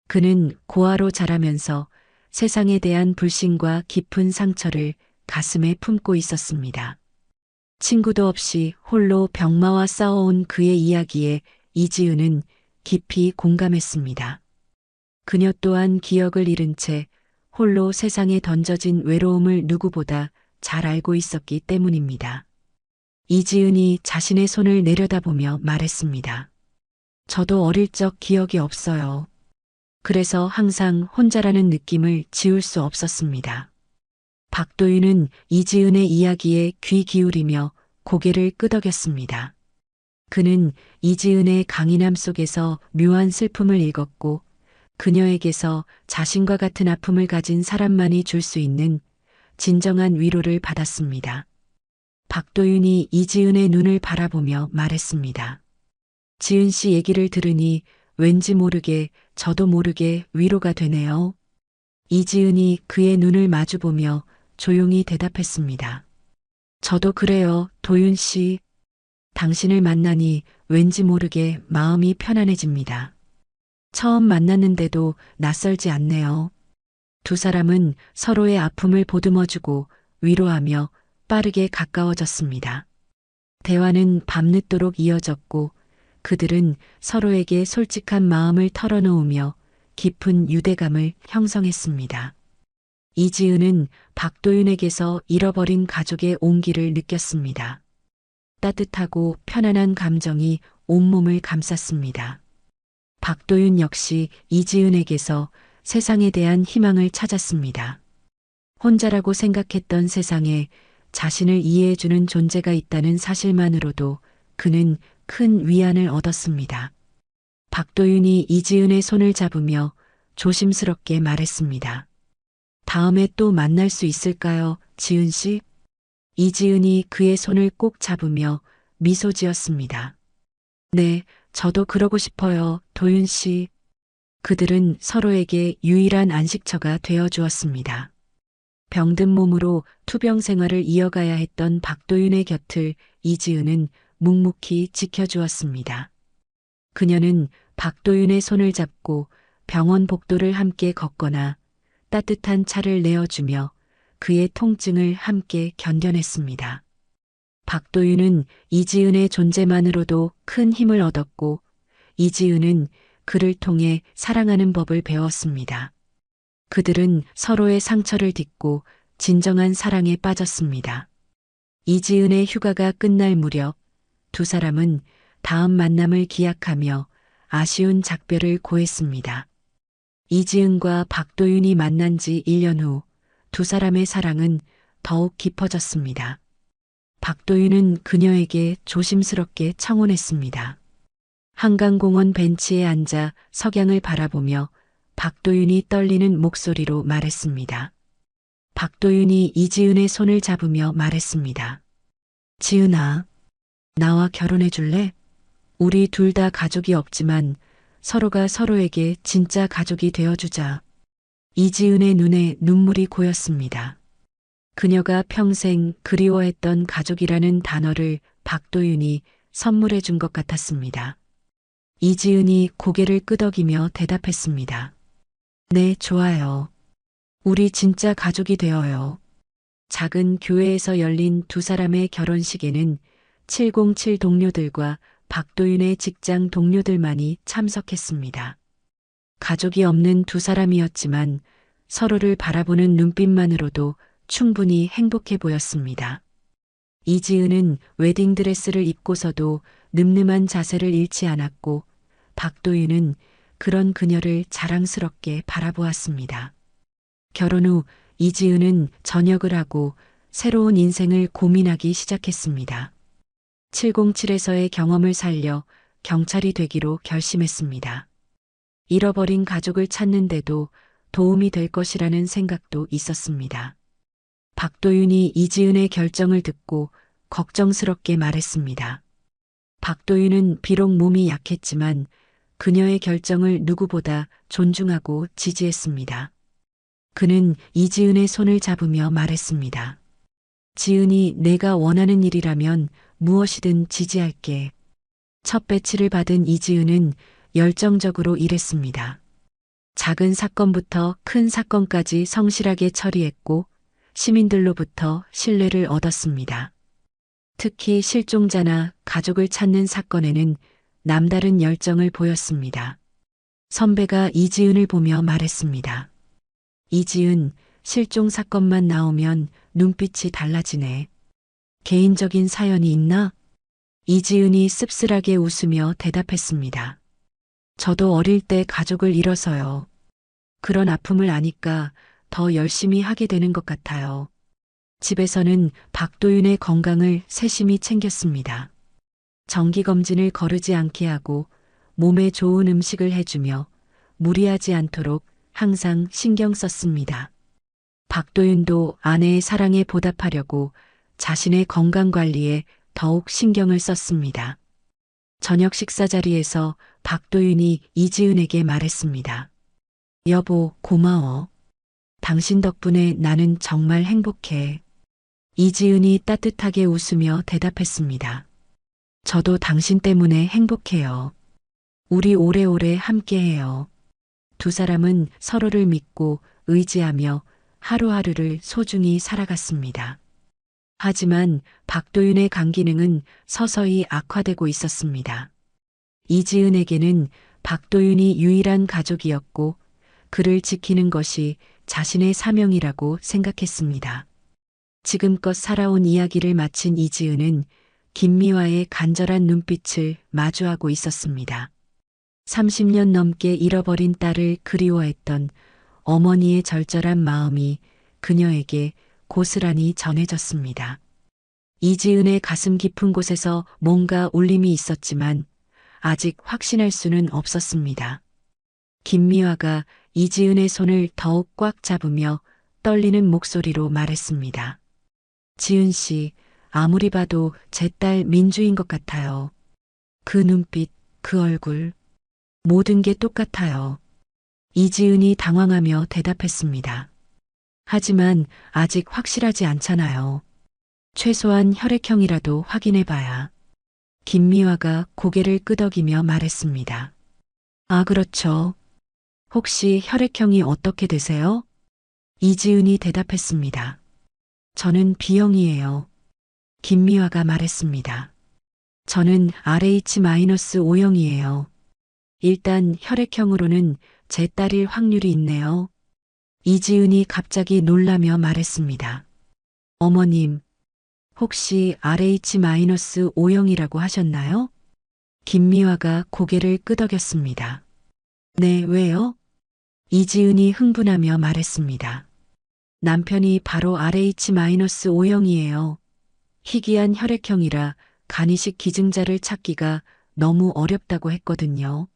그는 고아로 자라면서 세상에 대한 불신과 깊은 상처를 가슴에 품고 있었습니다. 친구도 없이 홀로 병마와 싸워온 그의 이야기에 이지은은 깊이 공감했습니다. 그녀 또한 기억을 잃은 채 홀로 세상에 던져진 외로움을 누구보다 잘 알고 있었기 때문입니다. 이지은이 자신의 손을 내려다보며 말했습니다. 저도 어릴 적 기억이 없어요. 그래서 항상 혼자라는 느낌을 지울 수 없었습니다. 박도윤은 이지은의 이야기에 귀 기울이며 고개를 끄덕였습니다. 그는 이지은의 강인함 속에서 묘한 슬픔을 읽었고 그녀에게서 자신과 같은 아픔을 가진 사람만이 줄 수 있는 진정한 위로를 받았습니다. 박도윤이 이지은의 눈을 바라보며 말했습니다. 지은 씨 얘기를 들으니 왠지 모르게 저도 모르게 위로가 되네요. 이지은이 그의 눈을 마주보며 조용히 대답했습니다. 저도 그래요, 도윤 씨. 당신을 만나니 왠지 모르게 마음이 편안해집니다. 처음 만났는데도 낯설지 않네요. 두 사람은 서로의 아픔을 보듬어주고 위로하며 빠르게 가까워졌습니다. 대화는 밤늦도록 이어졌고 그들은 서로에게 솔직한 마음을 털어놓으며 깊은 유대감을 형성했습니다. 이지은은 박도윤에게서 잃어버린 가족의 온기를 느꼈습니다. 따뜻하고 편안한 감정이 온몸을 감쌌습니다. 박도윤 역시 이지은에게서 세상에 대한 희망을 찾았습니다. 혼자라고 생각했던 세상에 자신을 이해해주는 존재가 있다는 사실만으로도 그는 큰 위안을 얻었습니다. 박도윤이 이지은의 손을 잡으며 조심스럽게 말했습니다. 다음에 또 만날 수 있을까요, 지은 씨? 이지은이 그의 손을 꼭 잡으며 미소 지었습니다. 네, 저도 그러고 싶어요, 도윤 씨. 그들은 서로에게 유일한 안식처가 되어 주었습니다. 병든 몸으로 투병 생활을 이어가야 했던 박도윤의 곁을 이지은은 묵묵히 지켜주었습니다. 그녀는 박도윤의 손을 잡고 병원 복도를 함께 걷거나 따뜻한 차를 내어주며 그의 통증을 함께 견뎌냈습니다. 박도윤은 이지은의 존재만으로도 큰 힘을 얻었고 이지은은 그를 통해 사랑하는 법을 배웠습니다. 그들은 서로의 상처를 딛고 진정한 사랑에 빠졌습니다. 이지은의 휴가가 끝날 무렵 두 사람은 다음 만남을 기약하며 아쉬운 작별을 고했습니다. 이지은과 박도윤이 만난 지 1년 후 두 사람의 사랑은 더욱 깊어졌습니다. 박도윤은 그녀에게 조심스럽게 청혼했습니다. 한강공원 벤치에 앉아 석양을 바라보며 박도윤이 떨리는 목소리로 말했습니다. 박도윤이 이지은의 손을 잡으며 말했습니다. 지은아, 나와 결혼해 줄래? 우리 둘 다 가족이 없지만 서로가 서로에게 진짜 가족이 되어주자. 이지은의 눈에 눈물이 고였습니다. 그녀가 평생 그리워했던 가족이라는 단어를 박도윤이 선물해 준 것 같았습니다. 이지은이 고개를 끄덕이며 대답했습니다. 네, 좋아요. 우리 진짜 가족이 되어요. 작은 교회에서 열린 두 사람의 결혼식에는 707 동료들과 박도윤의 직장 동료들만이 참석했습니다. 가족이 없는 두 사람이었지만 서로를 바라보는 눈빛만으로도 충분히 행복해 보였습니다. 이지은은 웨딩드레스를 입고서도 늠름한 자세를 잃지 않았고 박도윤은 그런 그녀를 자랑스럽게 바라보았습니다. 결혼 후 이지은은 전역을 하고 새로운 인생을 고민하기 시작했습니다. 707에서의 경험을 살려 경찰이 되기로 결심했습니다. 잃어버린 가족을 찾는데도 도움이 될 것이라는 생각도 있었습니다. 박도윤이 이지은의 결정을 듣고 걱정스럽게 말했습니다. 박도윤은 비록 몸이 약했지만 그녀의 결정을 누구보다 존중하고 지지했습니다. 그는 이지은의 손을 잡으며 말했습니다. 지은이 내가 원하는 일이라면 무엇이든 지지할게. 첫 배치를 받은 이지은은 열정적으로 일했습니다. 작은 사건부터 큰 사건까지 성실하게 처리했고 시민들로부터 신뢰를 얻었습니다. 특히 실종자나 가족을 찾는 사건에는 남다른 열정을 보였습니다. 선배가 이지은을 보며 말했습니다. 이지은, 실종 사건만 나오면 눈빛이 달라지네. 개인적인 사연이 있나? 이지은이 씁쓸하게 웃으며 대답했습니다. 저도 어릴 때 가족을 잃어서요. 그런 아픔을 아니까 더 열심히 하게 되는 것 같아요. 집에서는 박도윤의 건강을 세심히 챙겼습니다. 정기검진을 거르지 않게 하고 몸에 좋은 음식을 해주며 무리하지 않도록 항상 신경 썼습니다. 박도윤도 아내의 사랑에 보답하려고 자신의 건강 관리에 더욱 신경을 썼습니다. 저녁 식사 자리에서 박도윤이 이지은에게 말했습니다. 여보, 고마워. 당신 덕분에 나는 정말 행복해. 이지은이 따뜻하게 웃으며 대답했습니다. 저도 당신 때문에 행복해요. 우리 오래오래 함께해요. 두 사람은 서로를 믿고 의지하며 하루하루를 소중히 살아갔습니다. 하지만 박도윤의 간 기능은 서서히 악화되고 있었습니다. 이지은에게는 박도윤이 유일한 가족이었고 그를 지키는 것이 자신의 사명이라고 생각했습니다. 지금껏 살아온 이야기를 마친 이지은은 김미화의 간절한 눈빛을 마주하고 있었습니다. 30년 넘게 잃어버린 딸을 그리워했던 어머니의 절절한 마음이 그녀에게 고스란히 전해졌습니다. 이지은의 가슴 깊은 곳에서 뭔가 울림이 있었지만 아직 확신할 수는 없었습니다. 김미화가 이지은의 손을 더욱 꽉 잡으며 떨리는 목소리로 말했습니다. 지은 씨, 아무리 봐도 제 딸 민주인 것 같아요. 그 눈빛, 그 얼굴, 모든 게 똑같아요. 이지은이 당황하며 대답했습니다. 하지만 아직 확실하지 않잖아요. 최소한 혈액형이라도 확인해봐야. 김미화가 고개를 끄덕이며 말했습니다. 아, 그렇죠. 혹시 혈액형이 어떻게 되세요? 이지은이 대답했습니다. 저는 B형이에요. 김미화가 말했습니다. 저는 RH-O형이에요. 일단 혈액형으로는 제 딸일 확률이 있네요. 이지은이 갑자기 놀라며 말했습니다. 어머님, 혹시 RH-O형이라고 하셨나요? 김미화가 고개를 끄덕였습니다. 네, 왜요? 이지은이 흥분하며 말했습니다. 남편이 바로 RH-O형이에요. 희귀한 혈액형이라 간이식 기증자를 찾기가 너무 어렵다고 했거든요.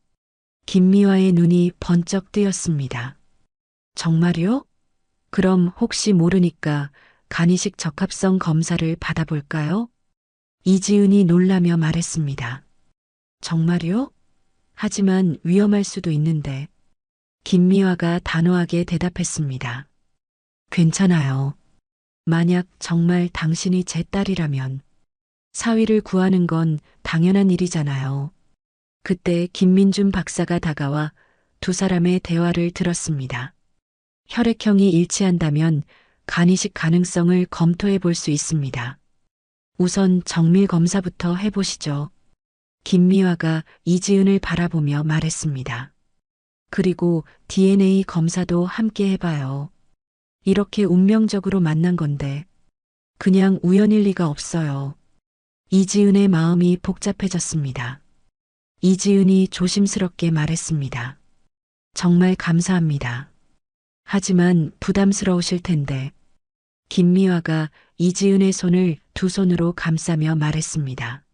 김미화의 눈이 번쩍 뜨였습니다. 정말요? 그럼 혹시 모르니까 간이식 적합성 검사를 받아볼까요? 이지은이 놀라며 말했습니다. 정말요? 하지만 위험할 수도 있는데. 김미화가 단호하게 대답했습니다. 괜찮아요. 만약 정말 당신이 제 딸이라면 사위를 구하는 건 당연한 일이잖아요. 그때 김민준 박사가 다가와 두 사람의 대화를 들었습니다. 혈액형이 일치한다면 간이식 가능성을 검토해 볼 수 있습니다. 우선 정밀 검사부터 해보시죠. 김미화가 이지은을 바라보며 말했습니다. 그리고 DNA 검사도 함께 해봐요. 이렇게 운명적으로 만난 건데 그냥 우연일 리가 없어요. 이지은의 마음이 복잡해졌습니다. 이지은이 조심스럽게 말했습니다. 정말 감사합니다. 하지만 부담스러우실 텐데. 김미화가 이지은의 손을 두 손으로 감싸며 말했습니다.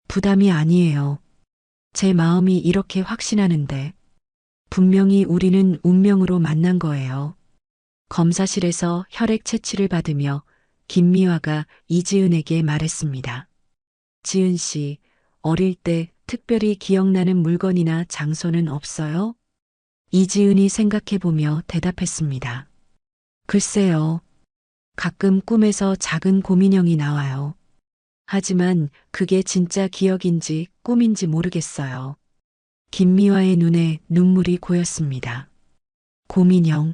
부담이 아니에요. 제 마음이 이렇게 확신하는데 분명히 우리는 운명으로 만난 거예요. 검사실에서 혈액 채취를 받으며 김미화가 이지은에게 말했습니다. 지은 씨, 어릴 때 특별히 기억나는 물건이나 장소는 없어요? 이지은이 생각해보며 대답했습니다. 글쎄요. 가끔 꿈에서 작은 곰인형이 나와요. 하지만 그게 진짜 기억인지 꿈인지 모르겠어요. 김미화의 눈에 눈물이 고였습니다. 곰인형.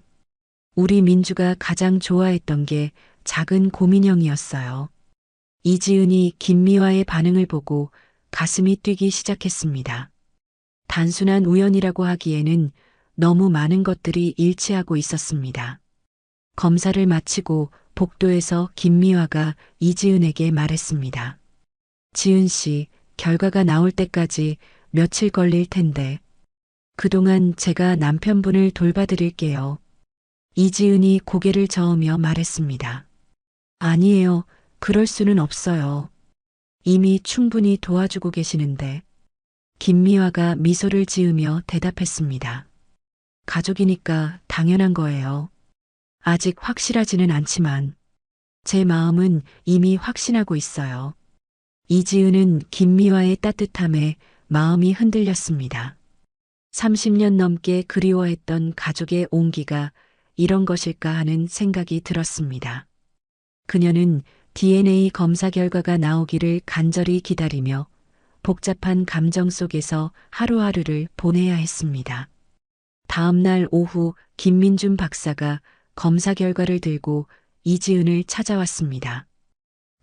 우리 민주가 가장 좋아했던 게 작은 곰인형이었어요. 이지은이 김미화의 반응을 보고 가슴이 뛰기 시작했습니다. 단순한 우연이라고 하기에는 너무 많은 것들이 일치하고 있었습니다. 검사를 마치고 복도에서 김미화가 이지은에게 말했습니다. 지은 씨, 결과가 나올 때까지 며칠 걸릴 텐데 그동안 제가 남편분을 돌봐드릴게요. 이지은이 고개를 저으며 말했습니다. 아니에요. 그럴 수는 없어요. 이미 충분히 도와주고 계시는데. 김미화가 미소를 지으며 대답했습니다. 가족이니까 당연한 거예요. 아직 확실하지는 않지만 제 마음은 이미 확신하고 있어요. 이지은은 김미화의 따뜻함에 마음이 흔들렸습니다. 30년 넘게 그리워했던 가족의 온기가 이런 것일까 하는 생각이 들었습니다. 그녀는 DNA 검사 결과가 나오기를 간절히 기다리며 복잡한 감정 속에서 하루하루를 보내야 했습니다. 다음 날 오후 김민준 박사가 검사 결과를 들고 이지은을 찾아왔습니다.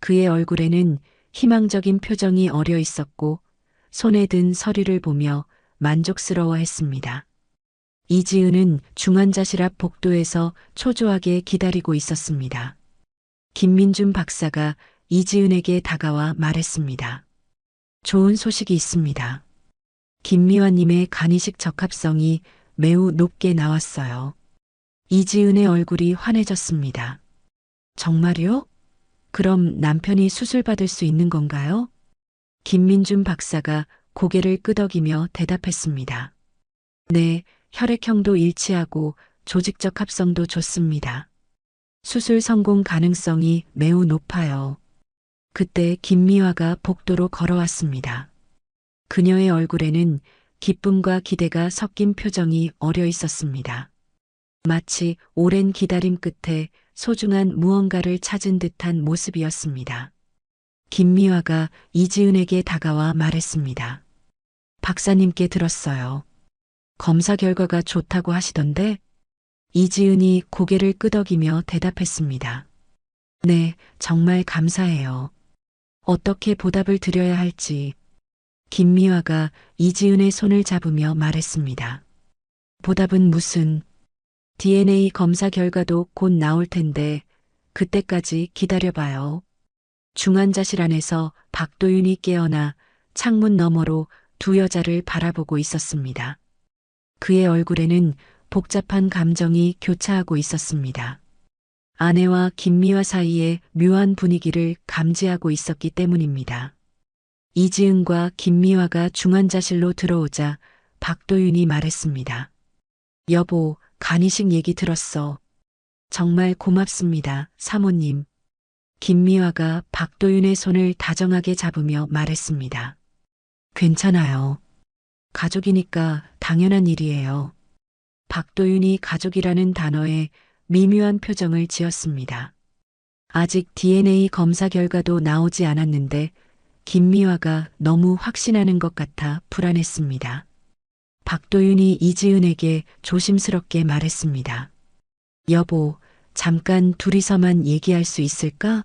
그의 얼굴에는 희망적인 표정이 어려 있었고 손에 든 서류를 보며 만족스러워 했습니다. 이지은은 중환자실 앞 복도에서 초조하게 기다리고 있었습니다. 김민준 박사가 이지은에게 다가와 말했습니다. 좋은 소식이 있습니다. 김미화님의 간이식 적합성이 매우 높게 나왔어요. 이지은의 얼굴이 환해졌습니다. 정말요? 그럼 남편이 수술받을 수 있는 건가요? 김민준 박사가 고개를 끄덕이며 대답했습니다. 네, 혈액형도 일치하고 조직적 합성도 좋습니다. 수술 성공 가능성이 매우 높아요. 그때 김미화가 복도로 걸어왔습니다. 그녀의 얼굴에는 기쁨과 기대가 섞인 표정이 어려 있었습니다. 마치 오랜 기다림 끝에 소중한 무언가를 찾은 듯한 모습이었습니다. 김미화가 이지은에게 다가와 말했습니다. 박사님께 들었어요. 검사 결과가 좋다고 하시던데? 이지은이 고개를 끄덕이며 대답했습니다. 네, 정말 감사해요. 어떻게 보답을 드려야 할지. 김미화가 이지은의 손을 잡으며 말했습니다. 보답은 무슨? DNA 검사 결과도 곧 나올 텐데 그때까지 기다려봐요. 중환자실 안에서 박도윤이 깨어나 창문 너머로 두 여자를 바라보고 있었습니다. 그의 얼굴에는 복잡한 감정이 교차하고 있었습니다. 아내와 김미화 사이의 묘한 분위기를 감지하고 있었기 때문입니다. 이지은과 김미화가 중환자실로 들어오자 박도윤이 말했습니다. 여보, 간이식 얘기 들었어. 정말 고맙습니다, 사모님. 김미화가 박도윤의 손을 다정하게 잡으며 말했습니다. 괜찮아요. 가족이니까 당연한 일이에요. 박도윤이 가족이라는 단어에 미묘한 표정을 지었습니다. 아직 DNA 검사 결과도 나오지 않았는데 김미화가 너무 확신하는 것 같아 불안했습니다. 박도윤이 이지은에게 조심스럽게 말했습니다. 여보, 잠깐 둘이서만 얘기할 수 있을까?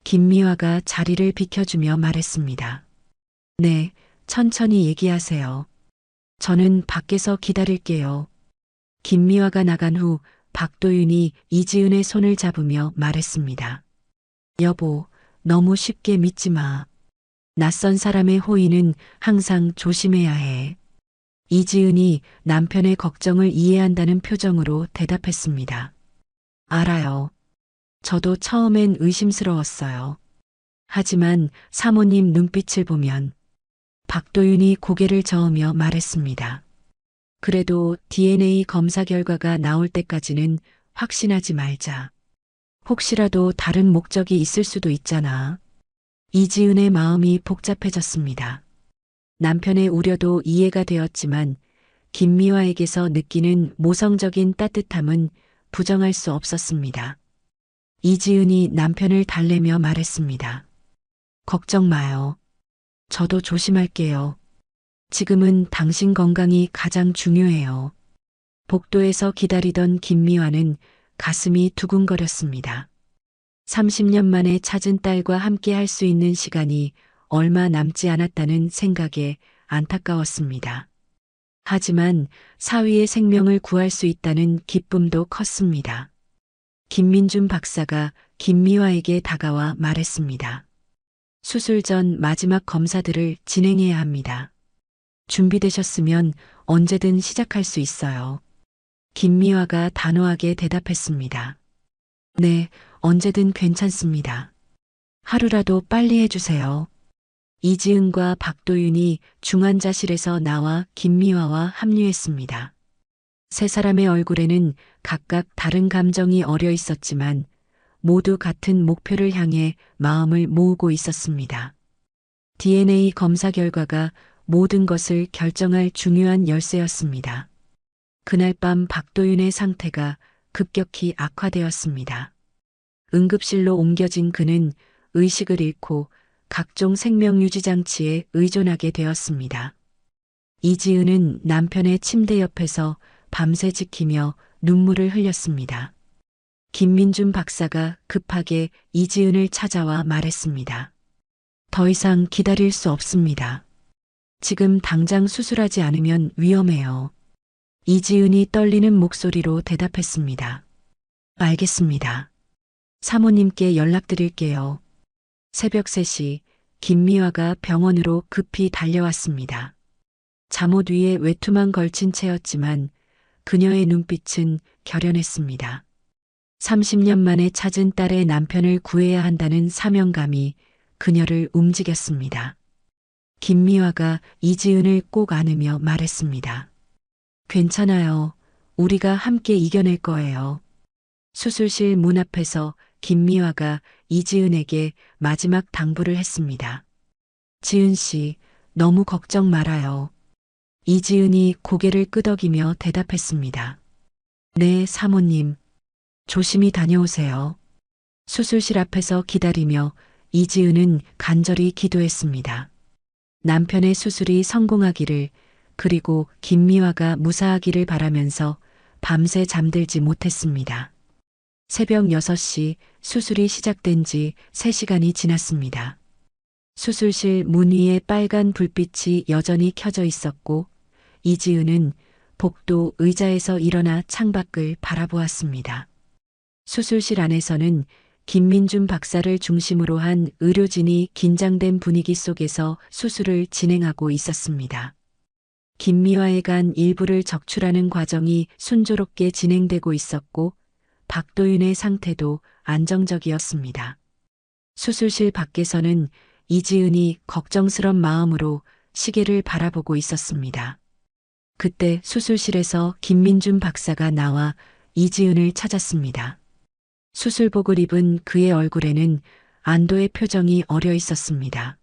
김미화가 자리를 비켜주며 말했습니다. 네, 천천히 얘기하세요. 저는 밖에서 기다릴게요. 김미화가 나간 후 박도윤이 이지은의 손을 잡으며 말했습니다. 여보, 너무 쉽게 믿지 마. 낯선 사람의 호의는 항상 조심해야 해. 이지은이 남편의 걱정을 이해한다는 표정으로 대답했습니다. 알아요. 저도 처음엔 의심스러웠어요. 하지만 사모님 눈빛을 보면 박도윤이 고개를 저으며 말했습니다. 그래도 DNA 검사 결과가 나올 때까지는 확신하지 말자. 혹시라도 다른 목적이 있을 수도 있잖아. 이지은의 마음이 복잡해졌습니다. 남편의 우려도 이해가 되었지만 김미화에게서 느끼는 모성적인 따뜻함은 부정할 수 없었습니다. 이지은이 남편을 달래며 말했습니다. 걱정 마요. 저도 조심할게요. 지금은 당신 건강이 가장 중요해요. 복도에서 기다리던 김미화는 가슴이 두근거렸습니다. 30년 만에 찾은 딸과 함께 할 수 있는 시간이 얼마 남지 않았다는 생각에 안타까웠습니다. 하지만 사위의 생명을 구할 수 있다는 기쁨도 컸습니다. 김민준 박사가 김미화에게 다가와 말했습니다. 수술 전 마지막 검사들을 진행해야 합니다. 준비되셨으면 언제든 시작할 수 있어요. 김미화가 단호하게 대답했습니다. 네, 언제든 괜찮습니다. 하루라도 빨리 해주세요. 이지은과 박도윤이 중환자실에서 나와 김미화와 합류했습니다. 세 사람의 얼굴에는 각각 다른 감정이 어려 있었지만 모두 같은 목표를 향해 마음을 모으고 있었습니다. DNA 검사 결과가 모든 것을 결정할 중요한 열쇠였습니다. 그날 밤 박도윤의 상태가 급격히 악화되었습니다. 응급실로 옮겨진 그는 의식을 잃고 각종 생명유지 장치에 의존하게 되었습니다. 이지은은 남편의 침대 옆에서 밤새 지키며 눈물을 흘렸습니다. 김민준 박사가 급하게 이지은을 찾아와 말했습니다. 더 이상 기다릴 수 없습니다. 지금 당장 수술하지 않으면 위험해요. 이지은이 떨리는 목소리로 대답했습니다. 알겠습니다. 사모님께 연락드릴게요. 새벽 3시 김미화가 병원으로 급히 달려왔습니다. 잠옷 위에 외투만 걸친 채였지만 그녀의 눈빛은 결연했습니다. 30년 만에 찾은 딸의 남편을 구해야 한다는 사명감이 그녀를 움직였습니다. 김미화가 이지은을 꼭 안으며 말했습니다. 괜찮아요. 우리가 함께 이겨낼 거예요. 수술실 문 앞에서 김미화가 이지은에게 마지막 당부를 했습니다. 지은 씨, 너무 걱정 말아요. 이지은이 고개를 끄덕이며 대답했습니다. 네, 사모님. 조심히 다녀오세요. 수술실 앞에서 기다리며 이지은은 간절히 기도했습니다. 남편의 수술이 성공하기를, 그리고 김미화가 무사하기를 바라면서 밤새 잠들지 못했습니다. 새벽 6시 수술이 시작된 지 3시간이 지났습니다. 수술실 문 위에 빨간 불빛이 여전히 켜져 있었고 이지은은 복도 의자에서 일어나 창밖을 바라보았습니다. 수술실 안에서는 김민준 박사를 중심으로 한 의료진이 긴장된 분위기 속에서 수술을 진행하고 있었습니다. 김미화의 간 일부를 적출하는 과정이 순조롭게 진행되고 있었고 박도윤의 상태도 안정적이었습니다. 수술실 밖에서는 이지은이 걱정스런 마음으로 시계를 바라보고 있었습니다. 그때 수술실에서 김민준 박사가 나와 이지은을 찾았습니다. 수술복을 입은 그의 얼굴에는 안도의 표정이 어려 있었습니다.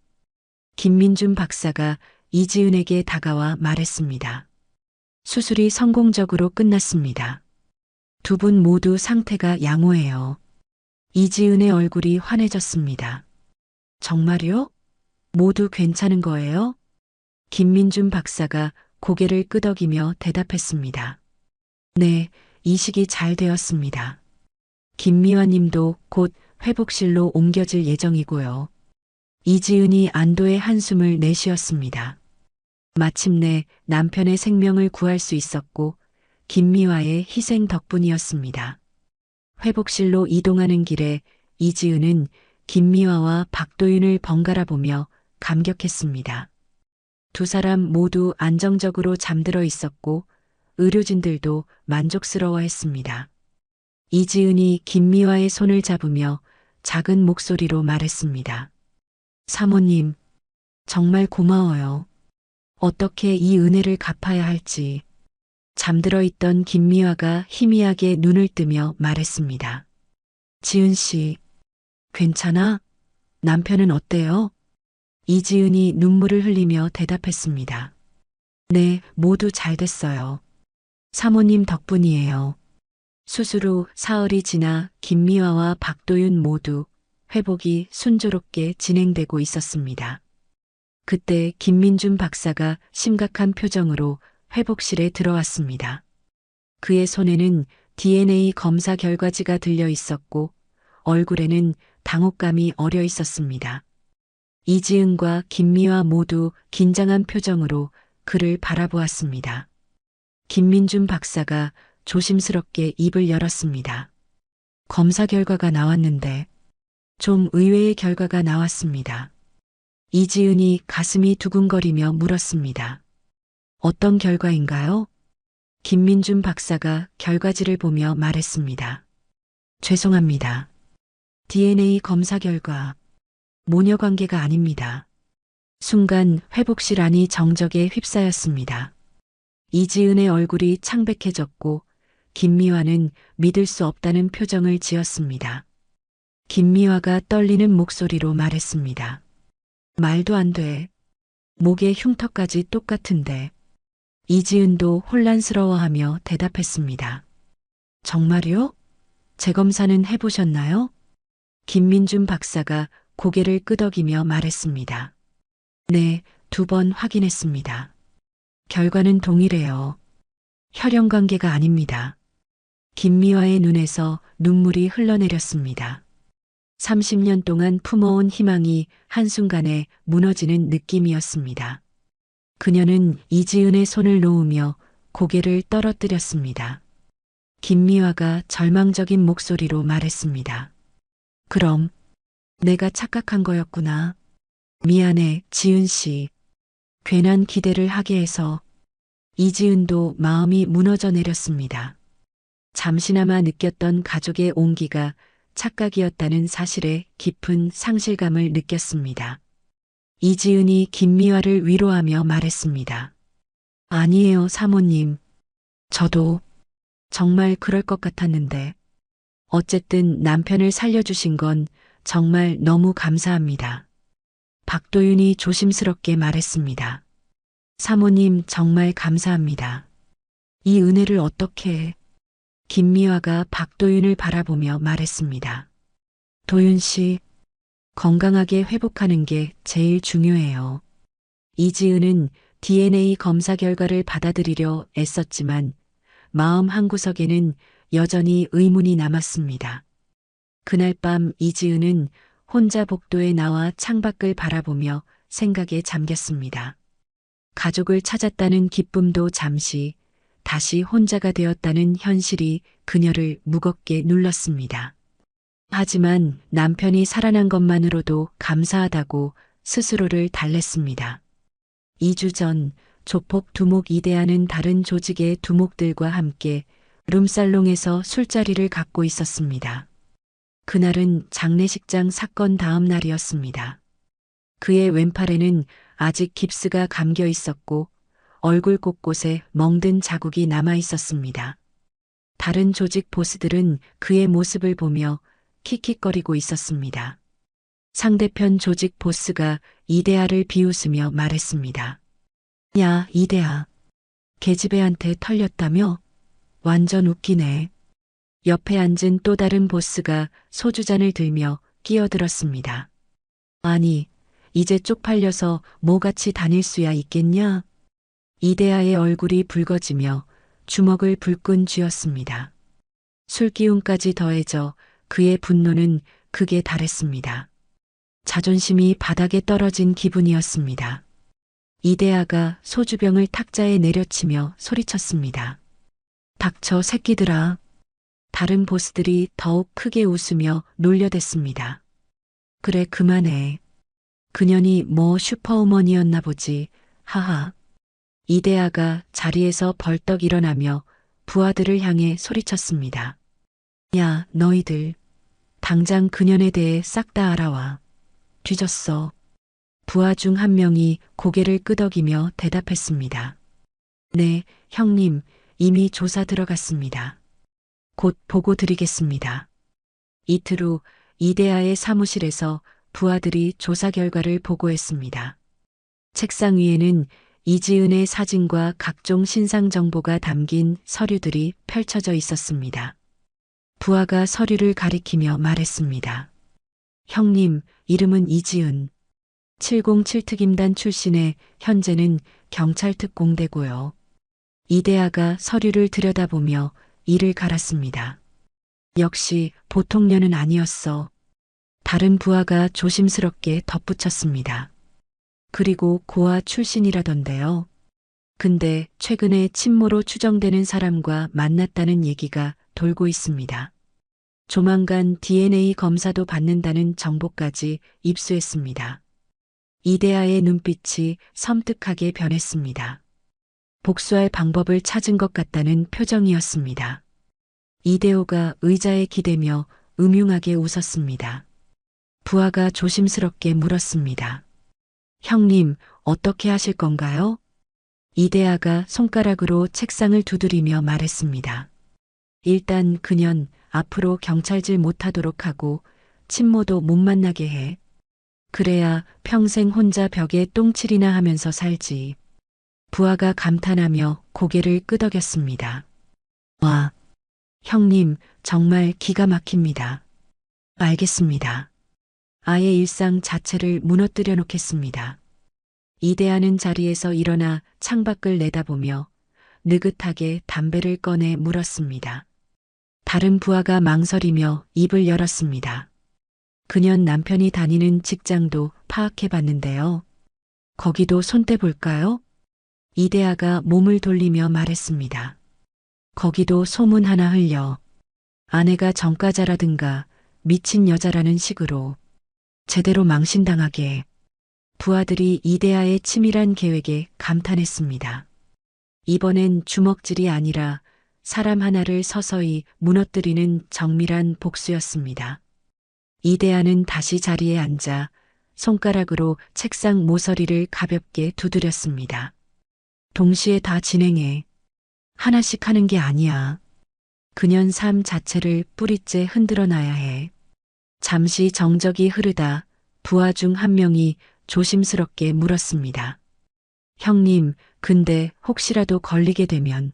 김민준 박사가 이지은에게 다가와 말했습니다. 수술이 성공적으로 끝났습니다. 두 분 모두 상태가 양호해요. 이지은의 얼굴이 환해졌습니다. 정말요? 모두 괜찮은 거예요? 김민준 박사가 고개를 끄덕이며 대답했습니다. 네, 이식이 잘 되었습니다. 김미화 님도 곧 회복실로 옮겨질 예정이고요. 이지은이 안도의 한숨을 내쉬었습니다. 마침내 남편의 생명을 구할 수 있었고 김미화의 희생 덕분이었습니다. 회복실로 이동하는 길에 이지은은 김미화와 박도윤을 번갈아 보며 감격했습니다. 두 사람 모두 안정적으로 잠들어 있었고 의료진들도 만족스러워했습니다. 이지은이 김미화의 손을 잡으며 작은 목소리로 말했습니다. 사모님, 정말 고마워요. 어떻게 이 은혜를 갚아야 할지. 잠들어 있던 김미화가 희미하게 눈을 뜨며 말했습니다. 지은 씨, 괜찮아? 남편은 어때요? 이지은이 눈물을 흘리며 대답했습니다. 네, 모두 잘 됐어요. 사모님 덕분이에요. 수술 후 사흘이 지나 김미화와 박도윤 모두 회복이 순조롭게 진행되고 있었습니다. 그때 김민준 박사가 심각한 표정으로 회복실에 들어왔습니다. 그의 손에는 DNA 검사 결과지가 들려 있었고 얼굴에는 당혹감이 어려 있었습니다. 이지은과 김미화 모두 긴장한 표정으로 그를 바라보았습니다. 김민준 박사가 조심스럽게 입을 열었습니다. 검사 결과가 나왔는데 좀 의외의 결과가 나왔습니다. 이지은이 가슴이 두근거리며 물었습니다. 어떤 결과인가요? 김민준 박사가 결과지를 보며 말했습니다. 죄송합니다. DNA 검사 결과 모녀 관계가 아닙니다. 순간 회복실 안이 정적에 휩싸였습니다. 이지은의 얼굴이 창백해졌고 김미화는 믿을 수 없다는 표정을 지었습니다. 김미화가 떨리는 목소리로 말했습니다. 말도 안 돼. 목에 흉터까지 똑같은데. 이지은도 혼란스러워하며 대답했습니다. 정말요? 재검사는 해보셨나요? 김민준 박사가 고개를 끄덕이며 말했습니다. 네, 2번 확인했습니다. 결과는 동일해요. 혈연 관계가 아닙니다. 김미화의 눈에서 눈물이 흘러내렸습니다. 30년 동안 품어온 희망이 한순간에 무너지는 느낌이었습니다. 그녀는 이지은의 손을 놓으며 고개를 떨어뜨렸습니다. 김미화가 절망적인 목소리로 말했습니다. 그럼 내가 착각한 거였구나. 미안해, 지은 씨. 괜한 기대를 하게 해서. 이지은도 마음이 무너져 내렸습니다. 잠시나마 느꼈던 가족의 온기가 착각이었다는 사실에 깊은 상실감을 느꼈습니다. 이지은이 김미화를 위로하며 말했습니다. 아니에요, 사모님. 저도 정말 그럴 것 같았는데. 어쨌든 남편을 살려주신 건 정말 너무 감사합니다. 박도윤이 조심스럽게 말했습니다. 사모님 정말 감사합니다. 이 은혜를 어떻게... 김미화가 박도윤을 바라보며 말했습니다. 도윤 씨, 건강하게 회복하는 게 제일 중요해요. 이지은은 DNA 검사 결과를 받아들이려 애썼지만 마음 한구석에는 여전히 의문이 남았습니다. 그날 밤 이지은은 혼자 복도에 나와 창밖을 바라보며 생각에 잠겼습니다. 가족을 찾았다는 기쁨도 잠시, 다시 혼자가 되었다는 현실이 그녀를 무겁게 눌렀습니다. 하지만 남편이 살아난 것만으로도 감사하다고 스스로를 달랬습니다. 2주 전 조폭 두목 이대하는 다른 조직의 두목들과 함께 룸살롱에서 술자리를 갖고 있었습니다. 그날은 장례식장 사건 다음 날이었습니다. 그의 왼팔에는 아직 깁스가 감겨 있었고 얼굴 곳곳에 멍든 자국이 남아 있었습니다. 다른 조직 보스들은 그의 모습을 보며 킥킥거리고 있었습니다. 상대편 조직 보스가 이대하를 비웃으며 말했습니다. 야, 이대하. 계집애한테 털렸다며? 완전 웃기네. 옆에 앉은 또 다른 보스가 소주잔을 들며 끼어들었습니다. 아니, 이제 쪽팔려서 뭐같이 다닐 수야 있겠냐? 이대하의 얼굴이 붉어지며 주먹을 불끈 쥐었습니다. 술기운까지 더해져 그의 분노는 극에 달했습니다. 자존심이 바닥에 떨어진 기분이었습니다. 이대하가 소주병을 탁자에 내려치며 소리쳤습니다. 닥쳐 새끼들아. 다른 보스들이 더욱 크게 웃으며 놀려댔습니다. 그래, 그만해. 그년이 뭐 슈퍼우먼이었나 보지. 하하. 이대하가 자리에서 벌떡 일어나며 부하들을 향해 소리쳤습니다. 야, 너희들. 당장 그년에 대해 싹 다 알아와. 뒤졌어. 부하 중 한 명이 고개를 끄덕이며 대답했습니다. 네, 형님, 이미 조사 들어갔습니다. 곧 보고 드리겠습니다. 이틀 후 이대하의 사무실에서 부하들이 조사 결과를 보고했습니다. 책상 위에는 이지은의 사진과 각종 신상 정보가 담긴 서류들이 펼쳐져 있었습니다. 부하가 서류를 가리키며 말했습니다. 형님, 이름은 이지은. 707특임단 출신의 현재는 경찰특공대고요. 이대하가 서류를 들여다보며 이를 갈았습니다. 역시 보통 년은 아니었어. 다른 부하가 조심스럽게 덧붙였습니다. 그리고 고아 출신이라던데요. 근데 최근에 친모로 추정되는 사람과 만났다는 얘기가 돌고 있습니다. 조만간 DNA 검사도 받는다는 정보까지 입수했습니다. 이대하의 눈빛이 섬뜩하게 변했습니다. 복수할 방법을 찾은 것 같다는 표정이었습니다. 이대호가 의자에 기대며 음흉하게 웃었습니다. 부하가 조심스럽게 물었습니다. 형님, 어떻게 하실 건가요? 이대하가 손가락으로 책상을 두드리며 말했습니다. 일단 그년 앞으로 경찰질 못하도록 하고 친모도 못 만나게 해. 그래야 평생 혼자 벽에 똥칠이나 하면서 살지. 부하가 감탄하며 고개를 끄덕였습니다. 와, 형님 정말 기가 막힙니다. 알겠습니다. 아예 일상 자체를 무너뜨려 놓겠습니다. 이대하는 자리에서 일어나 창밖을 내다보며 느긋하게 담배를 꺼내 물었습니다. 다른 부하가 망설이며 입을 열었습니다. 그년 남편이 다니는 직장도 파악해 봤는데요. 거기도 손대 볼까요? 이대하가 몸을 돌리며 말했습니다. 거기도 소문 하나 흘려. 아내가 전과자라든가 미친 여자라는 식으로 제대로 망신당하게. 부하들이 이대하의 치밀한 계획에 감탄했습니다. 이번엔 주먹질이 아니라 사람 하나를 서서히 무너뜨리는 정밀한 복수였습니다. 이대하는 다시 자리에 앉아 손가락으로 책상 모서리를 가볍게 두드렸습니다. 동시에 다 진행해. 하나씩 하는 게 아니야. 그년 삶 자체를 뿌리째 흔들어 놔야 해. 잠시 정적이 흐르다 부하 중 한 명이 조심스럽게 물었습니다. 형님, 근데 혹시라도 걸리게 되면.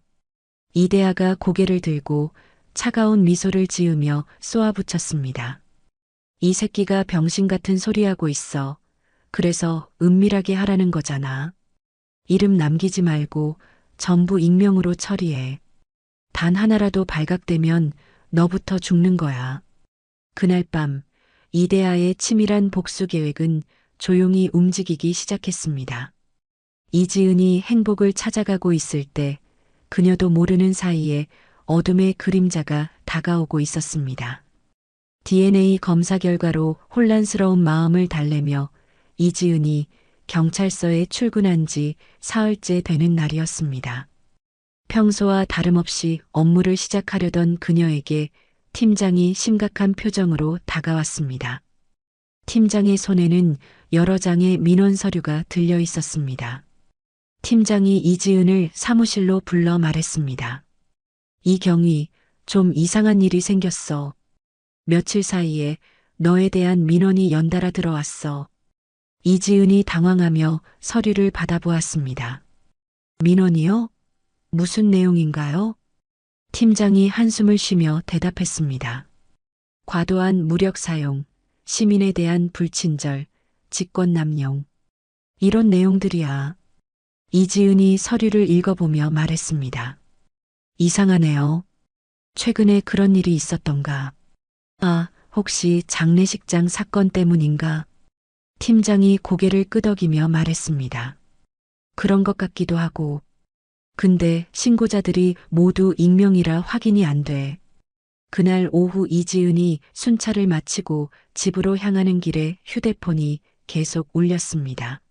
이대하가 고개를 들고 차가운 미소를 지으며 쏘아붙였습니다. 이 새끼가 병신 같은 소리하고 있어. 그래서 은밀하게 하라는 거잖아. 이름 남기지 말고 전부 익명으로 처리해. 단 하나라도 발각되면 너부터 죽는 거야. 그날 밤 이대하의 치밀한 복수 계획은 조용히 움직이기 시작했습니다. 이지은이 행복을 찾아가고 있을 때 그녀도 모르는 사이에 어둠의 그림자가 다가오고 있었습니다. DNA 검사 결과로 혼란스러운 마음을 달래며 이지은이 경찰서에 출근한 지 사흘째 되는 날이었습니다. 평소와 다름없이 업무를 시작하려던 그녀에게 팀장이 심각한 표정으로 다가왔습니다. 팀장의 손에는 여러 장의 민원 서류가 들려 있었습니다. 팀장이 이지은을 사무실로 불러 말했습니다. 이경희, 좀 이상한 일이 생겼어. 며칠 사이에 너에 대한 민원이 연달아 들어왔어. 이지은이 당황하며 서류를 받아보았습니다. 민원이요? 무슨 내용인가요? 팀장이 한숨을 쉬며 대답했습니다. 과도한 무력 사용, 시민에 대한 불친절, 직권남용. 이런 내용들이야. 이지은이 서류를 읽어보며 말했습니다. 이상하네요. 최근에 그런 일이 있었던가. 아, 혹시 장례식장 사건 때문인가? 팀장이 고개를 끄덕이며 말했습니다. 그런 것 같기도 하고. 근데 신고자들이 모두 익명이라 확인이 안 돼. 그날 오후 이지은이 순찰을 마치고 집으로 향하는 길에 휴대폰이 계속 울렸습니다.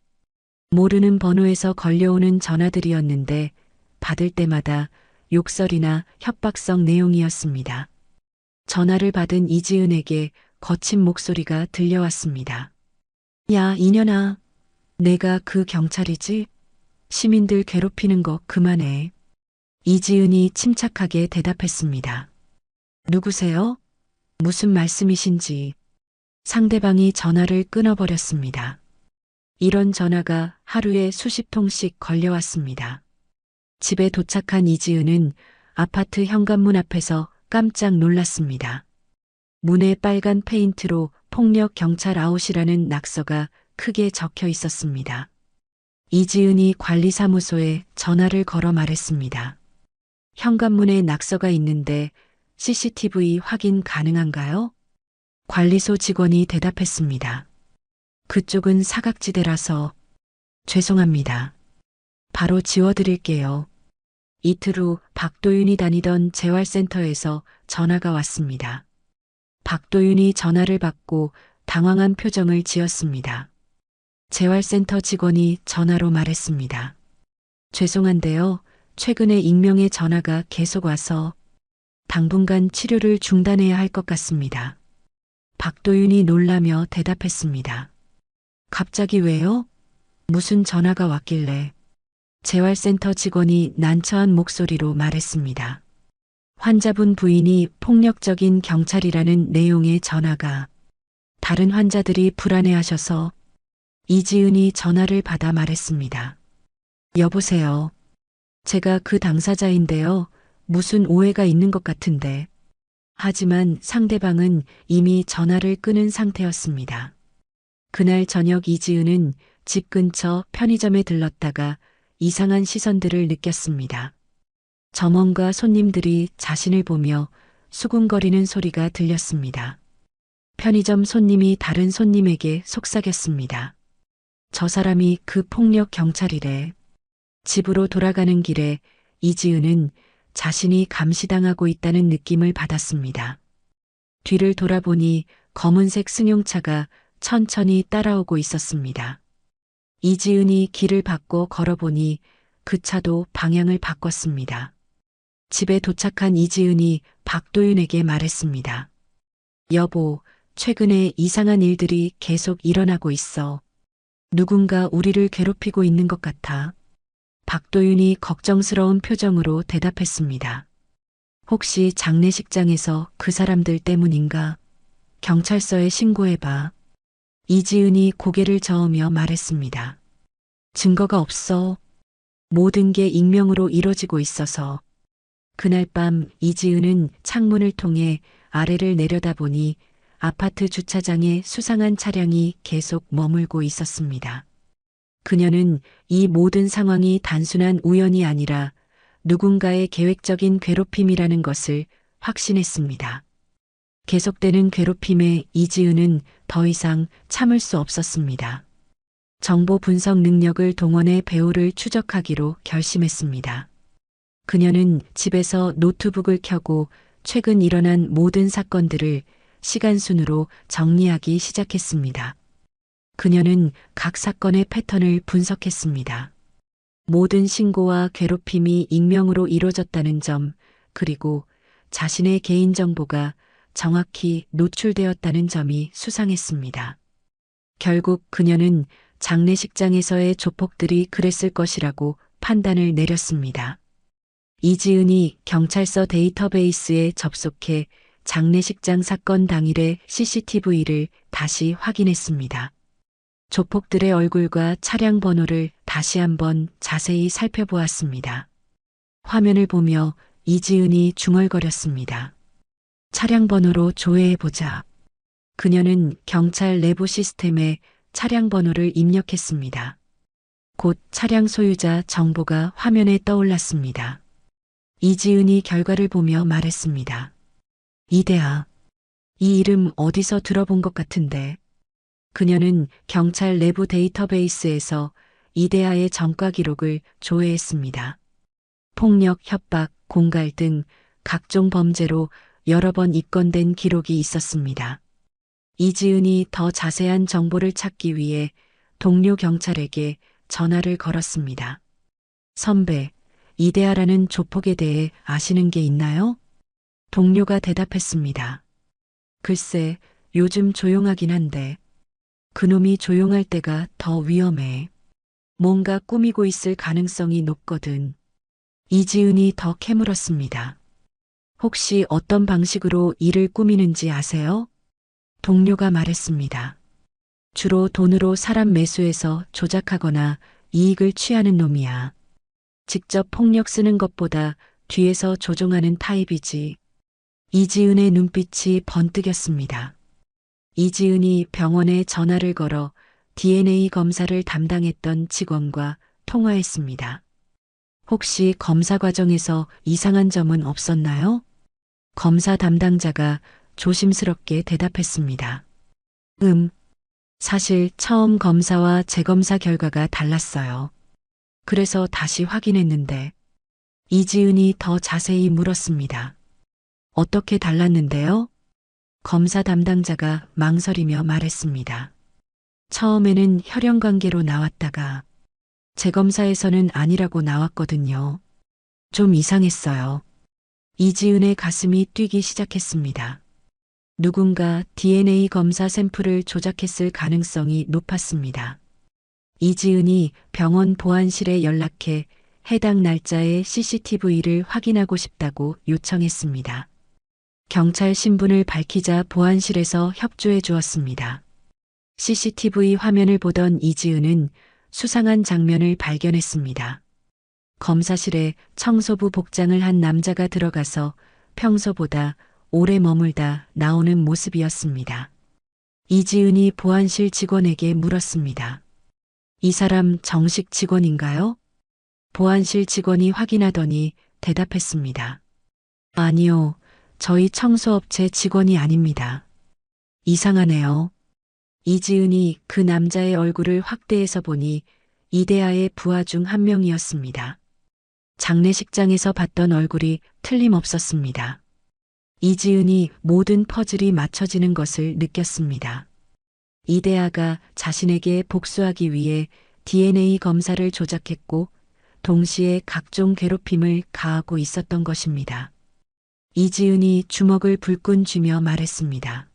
모르는 번호에서 걸려오는 전화들이었는데 받을 때마다 욕설이나 협박성 내용이었습니다. 전화를 받은 이지은에게 거친 목소리가 들려왔습니다. 야, 이년아. 내가 그 경찰이지? 시민들 괴롭히는 거 그만해. 이지은이 침착하게 대답했습니다. 누구세요? 무슨 말씀이신지. 상대방이 전화를 끊어버렸습니다. 이런 전화가 하루에 수십 통씩 걸려왔습니다. 집에 도착한 이지은은 아파트 현관문 앞에서 깜짝 놀랐습니다. 문에 빨간 페인트로 폭력 경찰 아웃이라는 낙서가 크게 적혀 있었습니다. 이지은이 관리사무소에 전화를 걸어 말했습니다. 현관문에 낙서가 있는데 CCTV 확인 가능한가요? 관리소 직원이 대답했습니다. 그쪽은 사각지대라서 죄송합니다. 바로 지워드릴게요. 이틀 후 박도윤이 다니던 재활센터에서 전화가 왔습니다. 박도윤이 전화를 받고 당황한 표정을 지었습니다. 재활센터 직원이 전화로 말했습니다. 죄송한데요. 최근에 익명의 전화가 계속 와서 당분간 치료를 중단해야 할 것 같습니다. 박도윤이 놀라며 대답했습니다. 갑자기 왜요? 무슨 전화가 왔길래? 재활센터 직원이 난처한 목소리로 말했습니다. 환자분 부인이 폭력적인 경찰이라는 내용의 전화가 다른 환자들이 불안해하셔서 이지은이 전화를 받아 말했습니다. 여보세요. 제가 그 당사자인데요. 무슨 오해가 있는 것 같은데. 하지만 상대방은 이미 전화를 끊은 상태였습니다. 그날 저녁 이지은은 집 근처 편의점에 들렀다가 이상한 시선들을 느꼈습니다. 점원과 손님들이 자신을 보며 수군거리는 소리가 들렸습니다. 편의점 손님이 다른 손님에게 속삭였습니다. 저 사람이 그 폭력 경찰이래. 집으로 돌아가는 길에 이지은은 자신이 감시당하고 있다는 느낌을 받았습니다. 뒤를 돌아보니 검은색 승용차가 천천히 따라오고 있었습니다. 이지은이 길을 바꿔 걸어보니 그 차도 방향을 바꿨습니다. 집에 도착한 이지은이 박도윤에게 말했습니다. 여보, 최근에 이상한 일들이 계속 일어나고 있어. 누군가 우리를 괴롭히고 있는 것 같아. 박도윤이 걱정스러운 표정으로 대답했습니다. 혹시 장례식장에서 그 사람들 때문인가? 경찰서에 신고해봐. 이지은이 고개를 저으며 말했습니다. 증거가 없어. 모든 게 익명으로 이뤄지고 있어서. 그날 밤 이지은은 창문을 통해 아래를 내려다보니 아파트 주차장에 수상한 차량이 계속 머물고 있었습니다. 그녀는 이 모든 상황이 단순한 우연이 아니라 누군가의 계획적인 괴롭힘이라는 것을 확신했습니다. 계속되는 괴롭힘에 이지은은 더 이상 참을 수 없었습니다. 정보 분석 능력을 동원해 배우를 추적하기로 결심했습니다. 그녀는 집에서 노트북을 켜고 최근 일어난 모든 사건들을 시간순으로 정리하기 시작했습니다. 그녀는 각 사건의 패턴을 분석했습니다. 모든 신고와 괴롭힘이 익명으로 이루어졌다는 점, 그리고 자신의 개인정보가 정확히 노출되었다는 점이 수상했습니다. 결국 그녀는 장례식장에서의 조폭들이 그랬을 것이라고 판단을 내렸습니다. 이지은이 경찰서 데이터베이스에 접속해 장례식장 사건 당일의 CCTV를 다시 확인했습니다. 조폭들의 얼굴과 차량 번호를 다시 한번 자세히 살펴보았습니다. 화면을 보며 이지은이 중얼거렸습니다. 차량 번호로 조회해보자. 그녀는 경찰 내부 시스템에 차량 번호를 입력했습니다. 곧 차량 소유자 정보가 화면에 떠올랐습니다. 이지은이 결과를 보며 말했습니다. 이대아. 이 이름 어디서 들어본 것 같은데. 그녀는 경찰 내부 데이터베이스에서 이대아의 전과 기록을 조회했습니다. 폭력, 협박, 공갈 등 각종 범죄로 여러 번 입건된 기록이 있었습니다. 이지은이 더 자세한 정보를 찾기 위해 동료 경찰에게 전화를 걸었습니다. 선배, 이대하라는 조폭에 대해 아시는 게 있나요? 동료가 대답했습니다. 글쎄, 요즘 조용하긴 한데 그놈이 조용할 때가 더 위험해. 뭔가 꾸미고 있을 가능성이 높거든. 이지은이 더 캐물었습니다. 혹시 어떤 방식으로 일을 꾸미는지 아세요? 동료가 말했습니다. 주로 돈으로 사람 매수해서 조작하거나 이익을 취하는 놈이야. 직접 폭력 쓰는 것보다 뒤에서 조종하는 타입이지. 이지은의 눈빛이 번뜩였습니다. 이지은이 병원에 전화를 걸어 DNA 검사를 담당했던 직원과 통화했습니다. 혹시 검사 과정에서 이상한 점은 없었나요? 검사 담당자가 조심스럽게 대답했습니다. 사실 처음 검사와 재검사 결과가 달랐어요. 그래서 다시 확인했는데 이지은이 더 자세히 물었습니다. 어떻게 달랐는데요? 검사 담당자가 망설이며 말했습니다. 처음에는 혈연 관계로 나왔다가 재검사에서는 아니라고 나왔거든요. 좀 이상했어요. 이지은의 가슴이 뛰기 시작했습니다. 누군가 DNA 검사 샘플을 조작했을 가능성이 높았습니다. 이지은이 병원 보안실에 연락해 해당 날짜의 CCTV를 확인하고 싶다고 요청했습니다. 경찰 신분을 밝히자 보안실에서 협조해 주었습니다. CCTV 화면을 보던 이지은은 수상한 장면을 발견했습니다. 검사실에 청소부 복장을 한 남자가 들어가서 평소보다 오래 머물다 나오는 모습이었습니다. 이지은이 보안실 직원에게 물었습니다. 이 사람 정식 직원인가요? 보안실 직원이 확인하더니 대답했습니다. 아니요, 저희 청소업체 직원이 아닙니다. 이상하네요. 이지은이 그 남자의 얼굴을 확대해서 보니 이대하의 부하 중 한 명이었습니다. 장례식장에서 봤던 얼굴이 틀림없었습니다. 이지은이 모든 퍼즐이 맞춰지는 것을 느꼈습니다. 이대하가 자신에게 복수하기 위해 DNA 검사를 조작했고 동시에 각종 괴롭힘을 가하고 있었던 것입니다. 이지은이 주먹을 불끈 쥐며 말했습니다.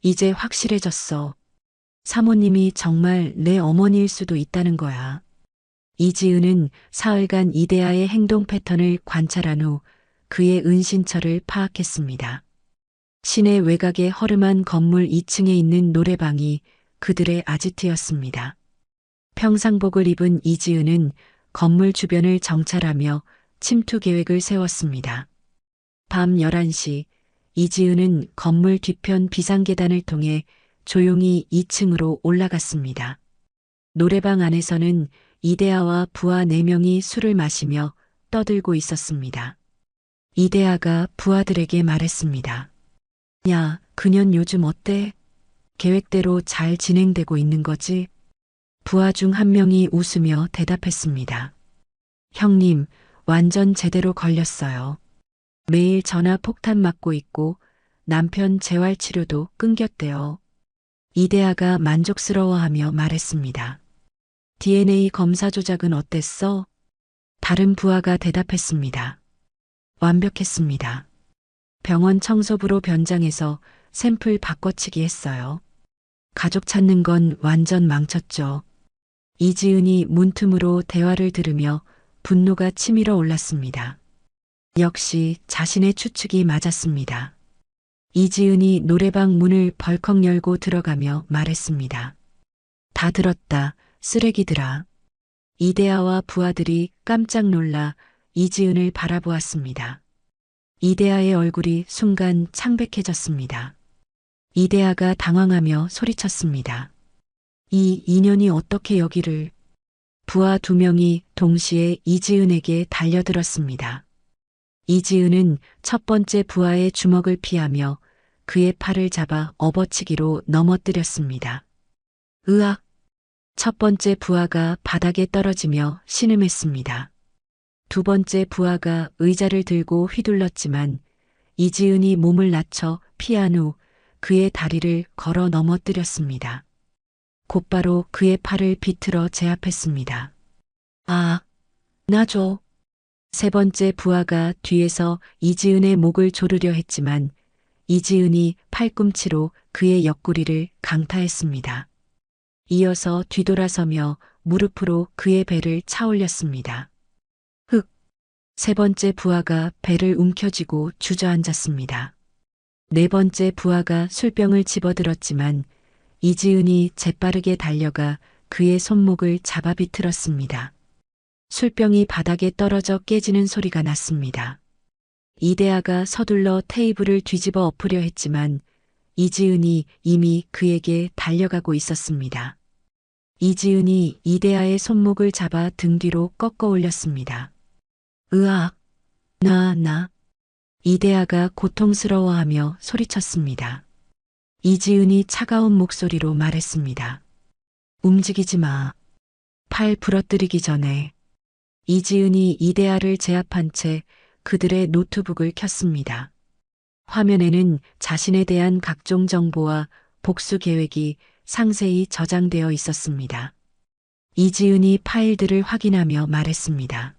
이제 확실해졌어. 사모님이 정말 내 어머니일 수도 있다는 거야. 이지은은 사흘간 이대하의 행동 패턴을 관찰한 후 그의 은신처를 파악했습니다. 시내 외곽의 허름한 건물 2층에 있는 노래방이 그들의 아지트였습니다. 평상복을 입은 이지은은 건물 주변을 정찰하며 침투 계획을 세웠습니다. 밤 11시 이지은은 건물 뒤편 비상계단을 통해 조용히 2층으로 올라갔습니다. 노래방 안에서는 이대하와 부하 4명이 술을 마시며 떠들고 있었습니다. 이대하가 부하들에게 말했습니다. 야, 그년 요즘 어때? 계획대로 잘 진행되고 있는 거지? 부하 중 한 명이 웃으며 대답했습니다. 형님, 완전 제대로 걸렸어요. 매일 전화 폭탄 맞고 있고 남편 재활치료도 끊겼대요. 이대하가 만족스러워하며 말했습니다. DNA 검사 조작은 어땠어? 다른 부하가 대답했습니다. 완벽했습니다. 병원 청소부로 변장해서 샘플 바꿔치기 했어요. 가족 찾는 건 완전 망쳤죠. 이지은이 문틈으로 대화를 들으며 분노가 치밀어 올랐습니다. 역시 자신의 추측이 맞았습니다. 이지은이 노래방 문을 벌컥 열고 들어가며 말했습니다. 다 들었다, 쓰레기들아. 이대하와 부하들이 깜짝 놀라 이지은을 바라보았습니다. 이대하의 얼굴이 순간 창백해졌습니다. 이대하가 당황하며 소리쳤습니다. 이 인연이 어떻게 여기를... 부하 2명이 동시에 이지은에게 달려들었습니다. 이지은은 첫 번째 부하의 주먹을 피하며 그의 팔을 잡아 업어치기로 넘어뜨렸습니다. 으악! 첫 번째 부하가 바닥에 떨어지며 신음했습니다. 두 번째 부하가 의자를 들고 휘둘렀지만 이지은이 몸을 낮춰 피한 후 그의 다리를 걸어 넘어뜨렸습니다. 곧바로 그의 팔을 비틀어 제압했습니다. 아, 놔줘. 세 번째 부하가 뒤에서 이지은의 목을 조르려 했지만 이지은이 팔꿈치로 그의 옆구리를 강타했습니다. 이어서 뒤돌아서며 무릎으로 그의 배를 차올렸습니다. 흑! 세 번째 부하가 배를 움켜쥐고 주저앉았습니다. 네 번째 부하가 술병을 집어들었지만 이지은이 재빠르게 달려가 그의 손목을 잡아 비틀었습니다. 술병이 바닥에 떨어져 깨지는 소리가 났습니다. 이대하가 서둘러 테이블을 뒤집어 엎으려 했지만 이지은이 이미 그에게 달려가고 있었습니다. 이지은이 이대하의 손목을 잡아 등 뒤로 꺾어 올렸습니다. 으악! 나. 이대하가 고통스러워하며 소리쳤습니다. 이지은이 차가운 목소리로 말했습니다. 움직이지 마. 팔 부러뜨리기 전에. 이지은이 이대하를 제압한 채 그들의 노트북을 켰습니다. 화면에는 자신에 대한 각종 정보와 복수 계획이 상세히 저장되어 있었습니다. 이지은이 파일들을 확인하며 말했습니다.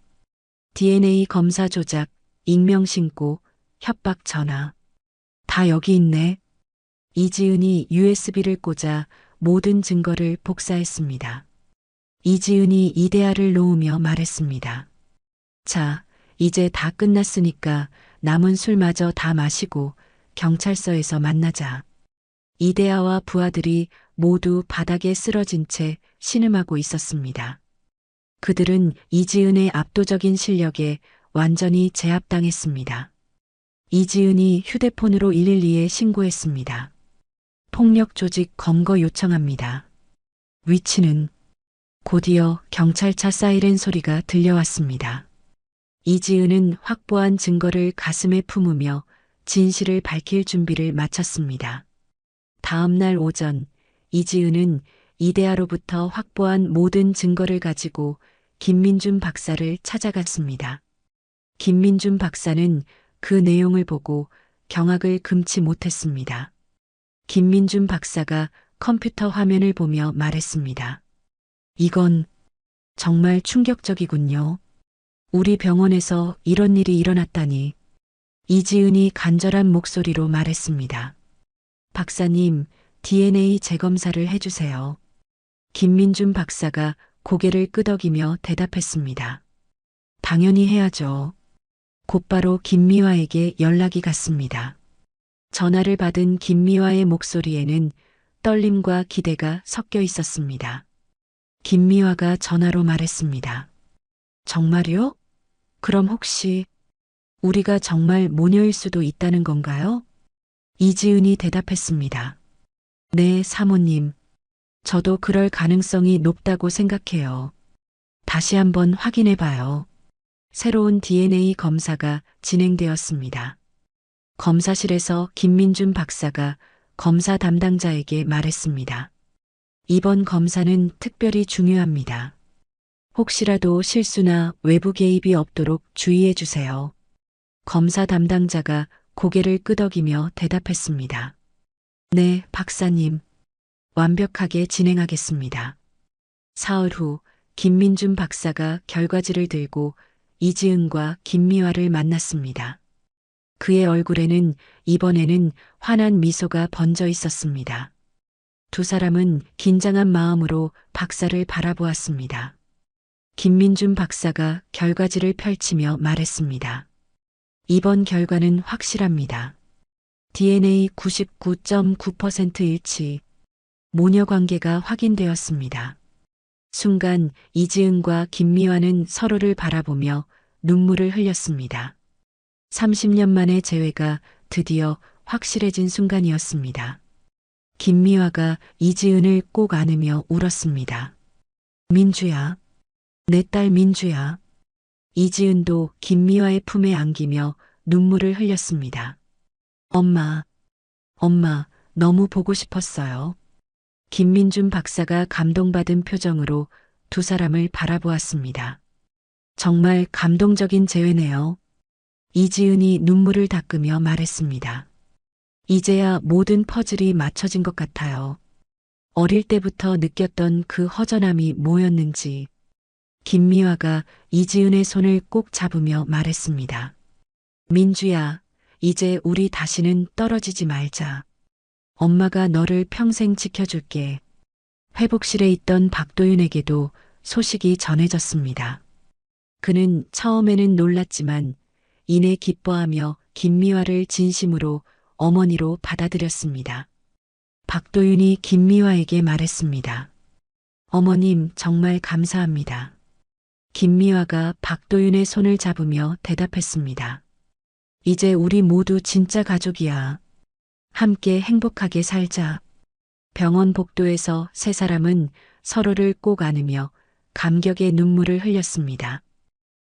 DNA 검사 조작, 익명 신고, 협박 전화. 다 여기 있네. 이지은이 USB를 꽂아 모든 증거를 복사했습니다. 이지은이 이대하를 놓으며 말했습니다. 자, 이제 다 끝났으니까 남은 술마저 다 마시고 경찰서에서 만나자. 이대하와 부하들이 모두 바닥에 쓰러진 채 신음하고 있었습니다. 그들은 이지은의 압도적인 실력에 완전히 제압당했습니다. 이지은이 휴대폰으로 112에 신고했습니다. 폭력 조직 검거 요청합니다. 위치는 곧이어 경찰차 사이렌 소리가 들려왔습니다. 이지은은 확보한 증거를 가슴에 품으며 진실을 밝힐 준비를 마쳤습니다. 다음 날 오전 이지은은 이대하로부터 확보한 모든 증거를 가지고 김민준 박사를 찾아갔습니다. 김민준 박사는 그 내용을 보고 경악을 금치 못했습니다. 김민준 박사가 컴퓨터 화면을 보며 말했습니다. 이건 정말 충격적이군요. 우리 병원에서 이런 일이 일어났다니. 이지은이 간절한 목소리로 말했습니다. 박사님, DNA 재검사를 해주세요. 김민준 박사가 고개를 끄덕이며 대답했습니다. 당연히 해야죠. 곧바로 김미화에게 연락이 갔습니다. 전화를 받은 김미화의 목소리에는 떨림과 기대가 섞여 있었습니다. 김미화가 전화로 말했습니다. 정말요? 그럼 혹시 우리가 정말 모녀일 수도 있다는 건가요? 이지은이 대답했습니다. 네, 사모님. 저도 그럴 가능성이 높다고 생각해요. 다시 한번 확인해 봐요. 새로운 DNA 검사가 진행되었습니다. 검사실에서 김민준 박사가 검사 담당자에게 말했습니다. 이번 검사는 특별히 중요합니다. 혹시라도 실수나 외부 개입이 없도록 주의해 주세요. 검사 담당자가 고개를 끄덕이며 대답했습니다. 네, 박사님. 완벽하게 진행하겠습니다. 사흘 후 김민준 박사가 결과지를 들고 이지은과 김미화를 만났습니다. 그의 얼굴에는 이번에는 환한 미소가 번져 있었습니다. 두 사람은 긴장한 마음으로 박사를 바라보았습니다. 김민준 박사가 결과지를 펼치며 말했습니다. 이번 결과는 확실합니다. DNA 99.9% 일치. 모녀 관계가 확인되었습니다. 순간 이지은과 김미화는 서로를 바라보며 눈물을 흘렸습니다. 30년 만의 재회가 드디어 확실해진 순간이었습니다. 김미화가 이지은을 꼭 안으며 울었습니다. 민주야, 내 딸 민주야. 이지은도 김미화의 품에 안기며 눈물을 흘렸습니다. 엄마, 너무 보고 싶었어요. 김민준 박사가 감동받은 표정으로 두 사람을 바라보았습니다. 정말 감동적인 재회네요. 이지은이 눈물을 닦으며 말했습니다. 이제야 모든 퍼즐이 맞춰진 것 같아요. 어릴 때부터 느꼈던 그 허전함이 뭐였는지. 김미화가 이지은의 손을 꼭 잡으며 말했습니다. 민주야, 이제 우리 다시는 떨어지지 말자. 엄마가 너를 평생 지켜줄게. 회복실에 있던 박도윤에게도 소식이 전해졌습니다. 그는 처음에는 놀랐지만 이내 기뻐하며 김미화를 진심으로 어머니로 받아들였습니다. 박도윤이 김미화에게 말했습니다. 어머님, 정말 감사합니다. 김미화가 박도윤의 손을 잡으며 대답했습니다. 이제 우리 모두 진짜 가족이야. 함께 행복하게 살자. 병원 복도에서 세 사람은 서로를 꼭 안으며 감격의 눈물을 흘렸습니다.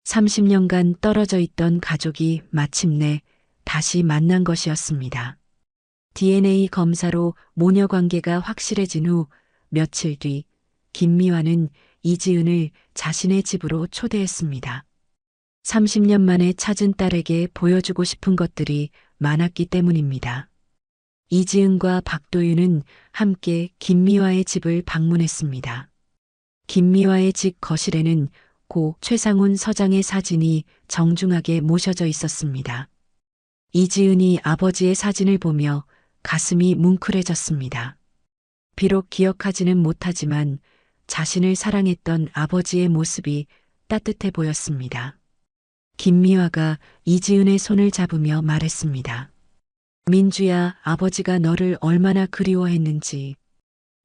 30년간 떨어져 있던 가족이 마침내 다시 만난 것이었습니다. DNA 검사로 모녀 관계가 확실해진 후 며칠 뒤 김미화는 이지은을 자신의 집으로 초대했습니다. 30년 만에 찾은 딸에게 보여주고 싶은 것들이 많았기 때문입니다. 이지은과 박도윤은 함께 김미화의 집을 방문했습니다. 김미화의 집 거실에는 고 최상훈 서장의 사진이 정중하게 모셔져 있었습니다. 이지은이 아버지의 사진을 보며 가슴이 뭉클해졌습니다. 비록 기억하지는 못하지만 자신을 사랑했던 아버지의 모습이 따뜻해 보였습니다. 김미화가 이지은의 손을 잡으며 말했습니다. 민주야, 아버지가 너를 얼마나 그리워했는지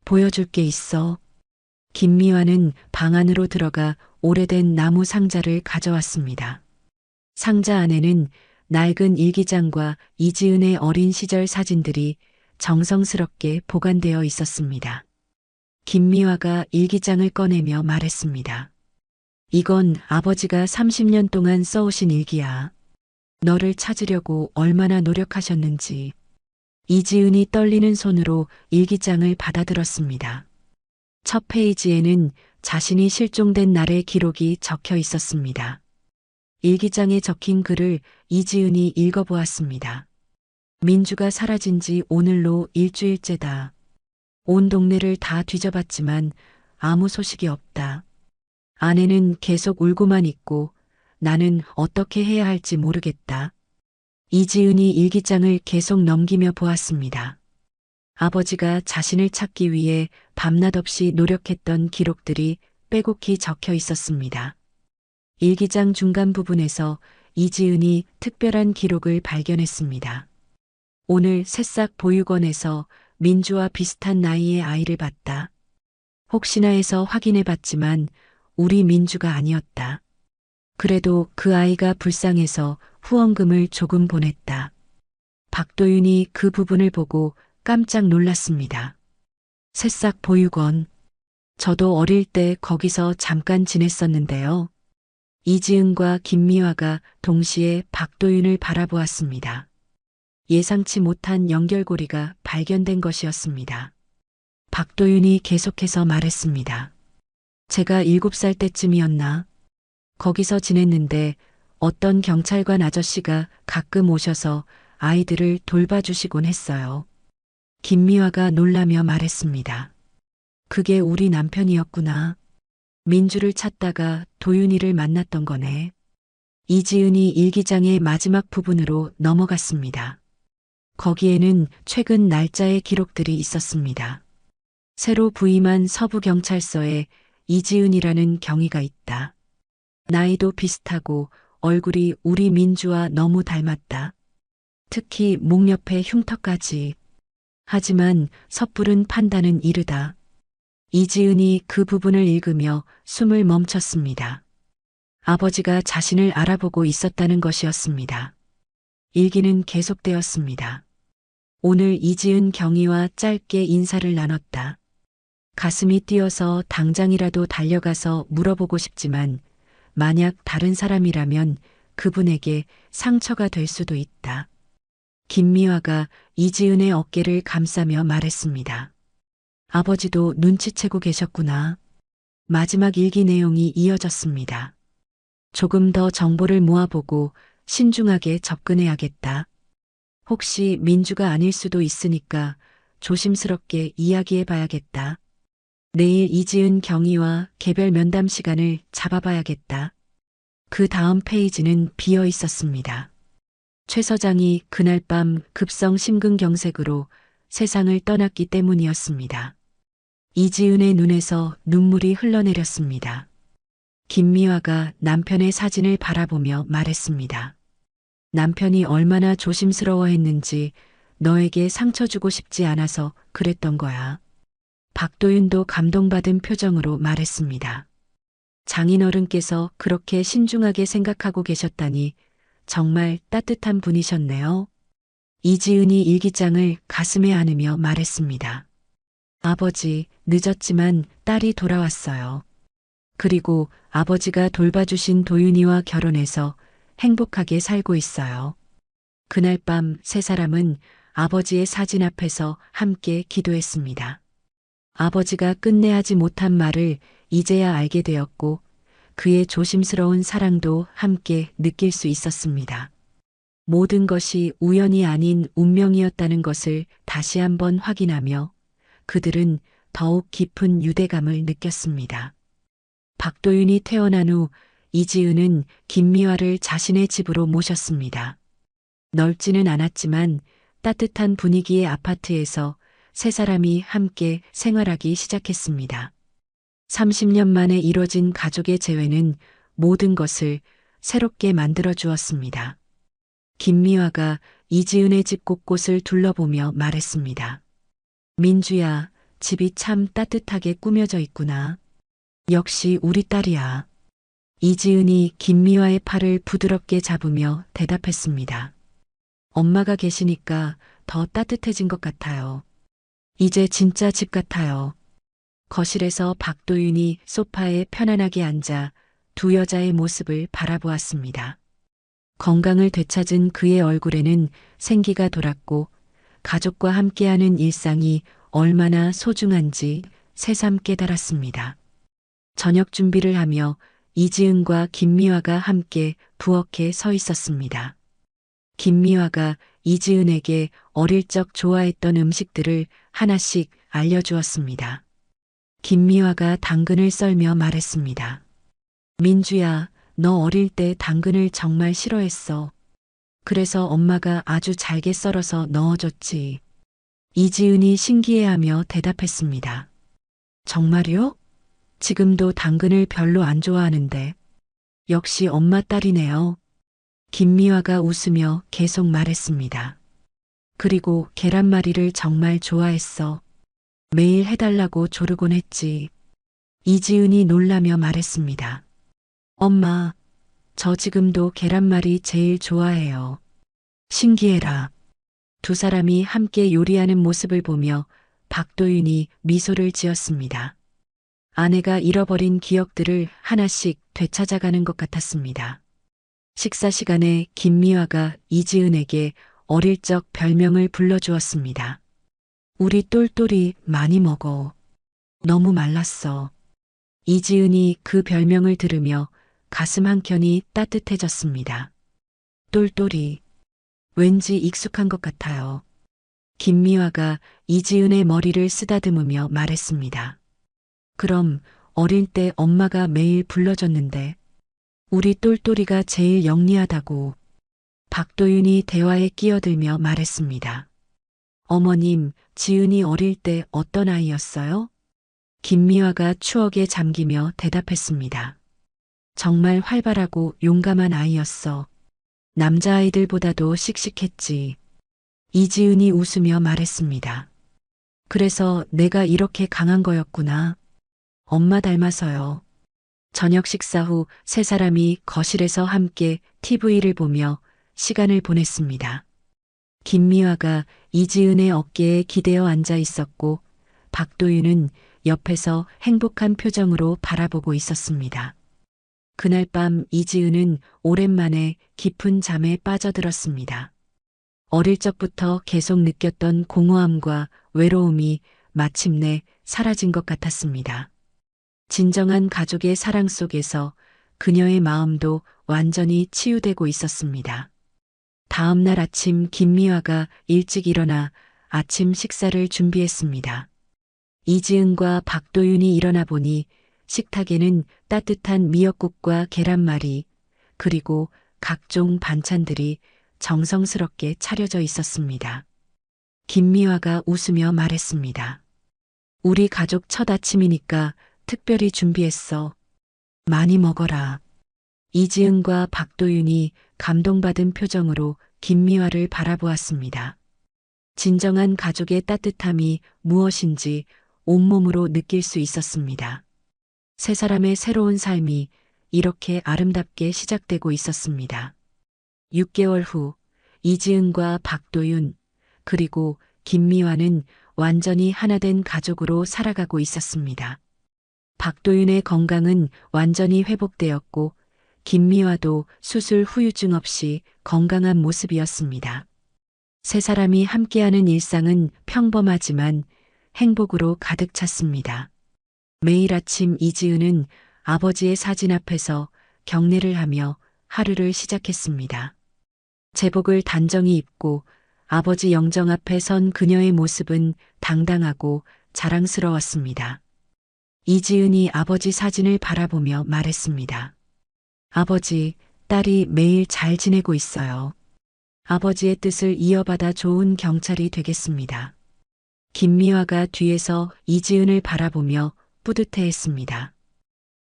보여줄 게 있어. 김미화는 방 안으로 들어가 오래된 나무 상자를 가져왔습니다. 상자 안에는 낡은 일기장과 이지은의 어린 시절 사진들이 정성스럽게 보관되어 있었습니다. 김미화가 일기장을 꺼내며 말했습니다. 이건 아버지가 30년 동안 써오신 일기야. 너를 찾으려고 얼마나 노력하셨는지. 이지은이 떨리는 손으로 일기장을 받아들었습니다. 첫 페이지에는 자신이 실종된 날의 기록이 적혀 있었습니다. 일기장에 적힌 글을 이지은이 읽어보았습니다. 민주가 사라진 지 오늘로 일주일째다. 온 동네를 다 뒤져봤지만 아무 소식이 없다. 아내는 계속 울고만 있고 나는 어떻게 해야 할지 모르겠다. 이지은이 일기장을 계속 넘기며 보았습니다. 아버지가 자신을 찾기 위해 밤낮 없이 노력했던 기록들이 빼곡히 적혀 있었습니다. 일기장 중간 부분에서 이지은이 특별한 기록을 발견했습니다. 오늘 새싹 보육원에서 민주와 비슷한 나이의 아이를 봤다. 혹시나 해서 확인해 봤지만 우리 민주가 아니었다. 그래도 그 아이가 불쌍해서 후원금을 조금 보냈다. 박도윤이 그 부분을 보고 깜짝 놀랐습니다. 새싹 보육원. 저도 어릴 때 거기서 잠깐 지냈었는데요. 이지은과 김미화가 동시에 박도윤을 바라보았습니다. 예상치 못한 연결고리가 발견된 것이었습니다. 박도윤이 계속해서 말했습니다. 제가 7살 때쯤이었나? 거기서 지냈는데 어떤 경찰관 아저씨가 가끔 오셔서 아이들을 돌봐주시곤 했어요. 김미화가 놀라며 말했습니다. 그게 우리 남편이었구나. 민주를 찾다가 도윤이를 만났던 거네. 이지은이 일기장의 마지막 부분으로 넘어갔습니다. 거기에는 최근 날짜의 기록들이 있었습니다. 새로 부임한 서부경찰서에 이지은이라는 경위가 있다. 나이도 비슷하고 얼굴이 우리 민주와 너무 닮았다. 특히 목 옆에 흉터까지. 하지만 섣부른 판단은 이르다. 이지은이 그 부분을 읽으며 숨을 멈췄습니다. 아버지가 자신을 알아보고 있었다는 것이었습니다. 일기는 계속되었습니다. 오늘 이지은 경위와 짧게 인사를 나눴다. 가슴이 뛰어서 당장이라도 달려가서 물어보고 싶지만 만약 다른 사람이라면 그분에게 상처가 될 수도 있다. 김미화가 이지은의 어깨를 감싸며 말했습니다. 아버지도 눈치채고 계셨구나. 마지막 일기 내용이 이어졌습니다. 조금 더 정보를 모아보고 신중하게 접근해야겠다. 혹시 민주가 아닐 수도 있으니까 조심스럽게 이야기해봐야겠다. 내일 이지은 경위와 개별 면담 시간을 잡아봐야겠다. 그 다음 페이지는 비어 있었습니다. 최 서장이 그날 밤 급성 심근경색으로 세상을 떠났기 때문이었습니다. 이지은의 눈에서 눈물이 흘러내렸습니다. 김미화가 남편의 사진을 바라보며 말했습니다. 남편이 얼마나 조심스러워했는지 너에게 상처 주고 싶지 않아서 그랬던 거야. 박도윤도 감동받은 표정으로 말했습니다. 장인어른께서 그렇게 신중하게 생각하고 계셨다니 정말 따뜻한 분이셨네요. 이지은이 일기장을 가슴에 안으며 말했습니다. 아버지, 늦었지만 딸이 돌아왔어요. 그리고 아버지가 돌봐주신 도윤이와 결혼해서 행복하게 살고 있어요. 그날 밤 세 사람은 아버지의 사진 앞에서 함께 기도했습니다. 아버지가 끝내 하지 못한 말을 이제야 알게 되었고 그의 조심스러운 사랑도 함께 느낄 수 있었습니다. 모든 것이 우연이 아닌 운명이었다는 것을 다시 한번 확인하며 그들은 더욱 깊은 유대감을 느꼈습니다. 박도윤이 태어난 후 이지은은 김미화를 자신의 집으로 모셨습니다. 넓지는 않았지만 따뜻한 분위기의 아파트에서 세 사람이 함께 생활하기 시작했습니다. 30년 만에 이뤄진 가족의 재회는 모든 것을 새롭게 만들어 주었습니다. 김미화가 이지은의 집 곳곳을 둘러보며 말했습니다. 민주야, 집이 참 따뜻하게 꾸며져 있구나. 역시 우리 딸이야. 이지은이 김미화의 팔을 부드럽게 잡으며 대답했습니다. 엄마가 계시니까 더 따뜻해진 것 같아요. 이제 진짜 집 같아요. 거실에서 박도윤이 소파에 편안하게 앉아 두 여자의 모습을 바라보았습니다. 건강을 되찾은 그의 얼굴에는 생기가 돌았고 가족과 함께하는 일상이 얼마나 소중한지 새삼 깨달았습니다. 저녁 준비를 하며 이지은과 김미화가 함께 부엌에 서 있었습니다. 김미화가 이지은에게 어릴 적 좋아했던 음식들을 하나씩 알려주었습니다. 김미화가 당근을 썰며 말했습니다. 민주야, 너 어릴 때 당근을 정말 싫어했어. 그래서 엄마가 아주 잘게 썰어서 넣어줬지. 이지은이 신기해하며 대답했습니다. 정말요? 지금도 당근을 별로 안 좋아하는데. 역시 엄마 딸이네요. 김미화가 웃으며 계속 말했습니다. 그리고 계란말이를 정말 좋아했어. 매일 해달라고 조르곤 했지. 이지은이 놀라며 말했습니다. 엄마, 저 지금도 계란말이 제일 좋아해요. 신기해라. 두 사람이 함께 요리하는 모습을 보며 박도윤이 미소를 지었습니다. 아내가 잃어버린 기억들을 하나씩 되찾아가는 것 같았습니다. 식사 시간에 김미화가 이지은에게 어릴 적 별명을 불러주었습니다. 우리 똘똘이 많이 먹어. 너무 말랐어. 이지은이 그 별명을 들으며 가슴 한켠이 따뜻해졌습니다. 똘똘이. 왠지 익숙한 것 같아요. 김미화가 이지은의 머리를 쓰다듬으며 말했습니다. 그럼 어릴 때 엄마가 매일 불러줬는데 우리 똘똘이가 제일 영리하다고. 박도윤이 대화에 끼어들며 말했습니다. 어머님, 지은이 어릴 때 어떤 아이였어요? 김미화가 추억에 잠기며 대답했습니다. 정말 활발하고 용감한 아이였어. 남자아이들보다도 씩씩했지. 이지은이 웃으며 말했습니다. 그래서 내가 이렇게 강한 거였구나. 엄마 닮아서요. 저녁 식사 후 세 사람이 거실에서 함께 TV를 보며 시간을 보냈습니다. 김미화가 이지은의 어깨에 기대어 앉아 있었고 박도윤은 옆에서 행복한 표정으로 바라보고 있었습니다. 그날 밤 이지은은 오랜만에 깊은 잠에 빠져들었습니다. 어릴 적부터 계속 느꼈던 공허함과 외로움이 마침내 사라진 것 같았습니다. 진정한 가족의 사랑 속에서 그녀의 마음도 완전히 치유되고 있었습니다. 다음 날 아침 김미화가 일찍 일어나 아침 식사를 준비했습니다. 이지은과 박도윤이 일어나 보니 식탁에는 따뜻한 미역국과 계란말이, 그리고 각종 반찬들이 정성스럽게 차려져 있었습니다. 김미화가 웃으며 말했습니다. 우리 가족 첫 아침이니까 특별히 준비했어. 많이 먹어라. 이지은과 박도윤이 감동받은 표정으로 김미화를 바라보았습니다. 진정한 가족의 따뜻함이 무엇인지 온몸으로 느낄 수 있었습니다. 세 사람의 새로운 삶이 이렇게 아름답게 시작되고 있었습니다. 6개월 후 이지은과 박도윤 그리고 김미화는 완전히 하나된 가족으로 살아가고 있었습니다. 박도윤의 건강은 완전히 회복되었고 김미화도 수술 후유증 없이 건강한 모습이었습니다. 세 사람이 함께하는 일상은 평범하지만 행복으로 가득 찼습니다. 매일 아침 이지은은 아버지의 사진 앞에서 경례를 하며 하루를 시작했습니다. 제복을 단정히 입고 아버지 영정 앞에 선 그녀의 모습은 당당하고 자랑스러웠습니다. 이지은이 아버지 사진을 바라보며 말했습니다. 아버지, 딸이 매일 잘 지내고 있어요. 아버지의 뜻을 이어받아 좋은 경찰이 되겠습니다. 김미화가 뒤에서 이지은을 바라보며 뿌듯해했습니다.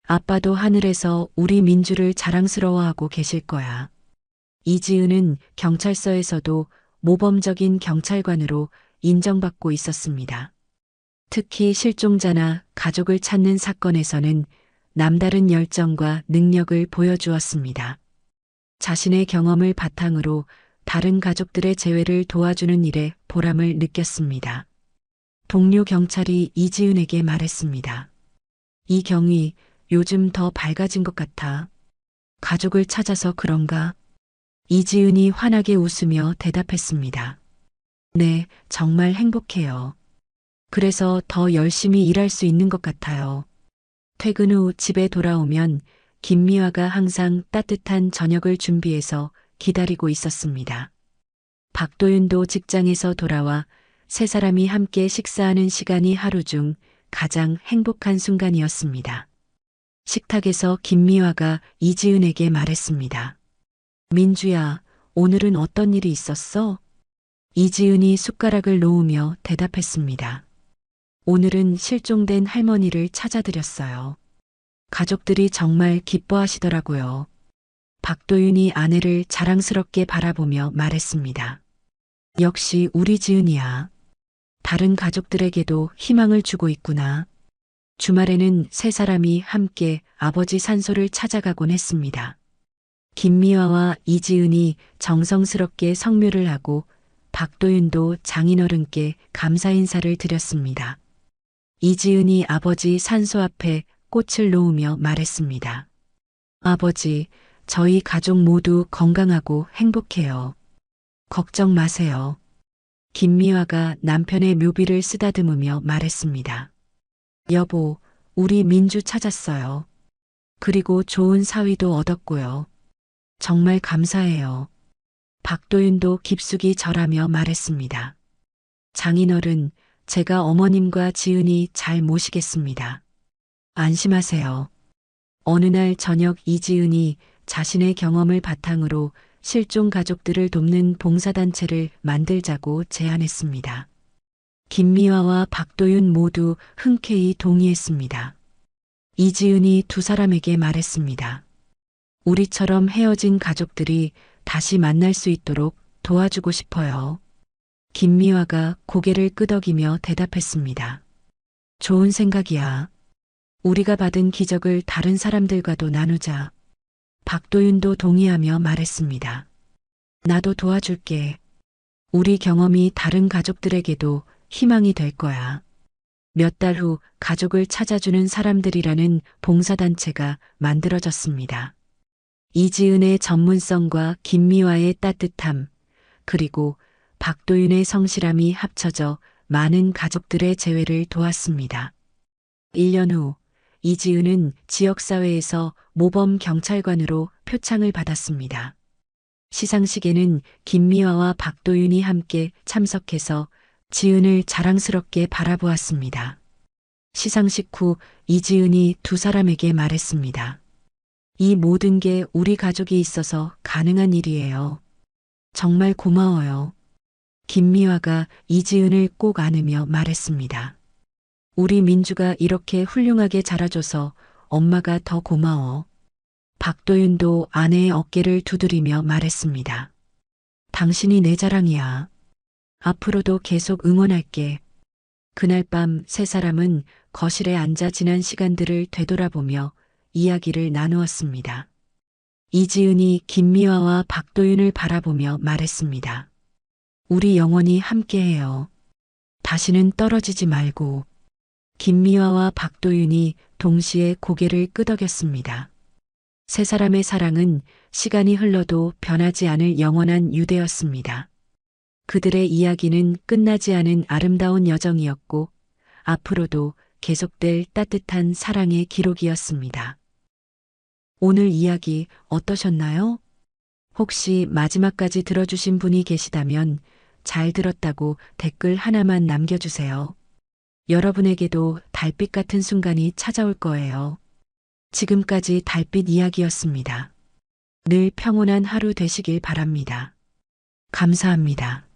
아빠도 하늘에서 우리 민주를 자랑스러워하고 계실 거야. 이지은은 경찰서에서도 모범적인 경찰관으로 인정받고 있었습니다. 특히 실종자나 가족을 찾는 사건에서는 남다른 열정과 능력을 보여주었습니다. 자신의 경험을 바탕으로 다른 가족들의 재회를 도와주는 일에 보람을 느꼈습니다. 동료 경찰이 이지은에게 말했습니다. 이 경위 요즘 더 밝아진 것 같아. 가족을 찾아서 그런가? 이지은이 환하게 웃으며 대답했습니다. 네, 정말 행복해요. 그래서 더 열심히 일할 수 있는 것 같아요. 퇴근 후 집에 돌아오면 김미화가 항상 따뜻한 저녁을 준비해서 기다리고 있었습니다. 박도윤도 직장에서 돌아와 세 사람이 함께 식사하는 시간이 하루 중 가장 행복한 순간이었습니다. 식탁에서 김미화가 이지은에게 말했습니다. 민주야, 오늘은 어떤 일이 있었어? 이지은이 숟가락을 놓으며 대답했습니다. 오늘은 실종된 할머니를 찾아드렸어요. 가족들이 정말 기뻐하시더라고요. 박도윤이 아내를 자랑스럽게 바라보며 말했습니다. 역시 우리 지은이야. 다른 가족들에게도 희망을 주고 있구나. 주말에는 세 사람이 함께 아버지 산소를 찾아가곤 했습니다. 김미화와 이지은이 정성스럽게 성묘를 하고 박도윤도 장인어른께 감사 인사를 드렸습니다. 이지은이 아버지 산소 앞에 꽃을 놓으며 말했습니다. 아버지, 저희 가족 모두 건강하고 행복해요. 걱정 마세요. 김미화가 남편의 묘비를 쓰다듬으며 말했습니다. 여보, 우리 민주 찾았어요. 그리고 좋은 사위도 얻었고요. 정말 감사해요. 박도윤도 깊숙이 절하며 말했습니다. 장인어른, 제가 어머님과 지은이 잘 모시겠습니다. 안심하세요. 어느 날 저녁 이지은이 자신의 경험을 바탕으로 실종 가족들을 돕는 봉사단체를 만들자고 제안했습니다. 김미화와 박도윤 모두 흔쾌히 동의했습니다. 이지은이 두 사람에게 말했습니다. 우리처럼 헤어진 가족들이 다시 만날 수 있도록 도와주고 싶어요. 김미화가 고개를 끄덕이며 대답했습니다. 좋은 생각이야. 우리가 받은 기적을 다른 사람들과도 나누자. 박도윤도 동의하며 말했습니다. 나도 도와줄게. 우리 경험이 다른 가족들에게도 희망이 될 거야. 몇 달 후 가족을 찾아주는 사람들이라는 봉사단체가 만들어졌습니다. 이지은의 전문성과 김미화의 따뜻함, 그리고 박도윤의 성실함이 합쳐져 많은 가족들의 재회를 도왔습니다. 1년 후 이지은은 지역사회에서 모범 경찰관으로 표창을 받았습니다. 시상식에는 김미화와 박도윤이 함께 참석해서 지은을 자랑스럽게 바라보았습니다. 시상식 후 이지은이 두 사람에게 말했습니다. 이 모든 게 우리 가족이 있어서 가능한 일이에요. 정말 고마워요. 김미화가 이지은을 꼭 안으며 말했습니다. 우리 민주가 이렇게 훌륭하게 자라줘서 엄마가 더 고마워. 박도윤도 아내의 어깨를 두드리며 말했습니다. 당신이 내 자랑이야. 앞으로도 계속 응원할게. 그날 밤 세 사람은 거실에 앉아 지난 시간들을 되돌아보며 이야기를 나누었습니다. 이지은이 김미화와 박도윤을 바라보며 말했습니다. 우리 영원히 함께해요. 다시는 떨어지지 말고. 김미화와 박도윤이 동시에 고개를 끄덕였습니다. 세 사람의 사랑은 시간이 흘러도 변하지 않을 영원한 유대였습니다. 그들의 이야기는 끝나지 않은 아름다운 여정이었고 앞으로도 계속될 따뜻한 사랑의 기록이었습니다. 오늘 이야기 어떠셨나요? 혹시 마지막까지 들어주신 분이 계시다면 잘 들었다고 댓글 하나만 남겨주세요. 여러분에게도 달빛 같은 순간이 찾아올 거예요. 지금까지 달빛 이야기였습니다. 늘 평온한 하루 되시길 바랍니다. 감사합니다.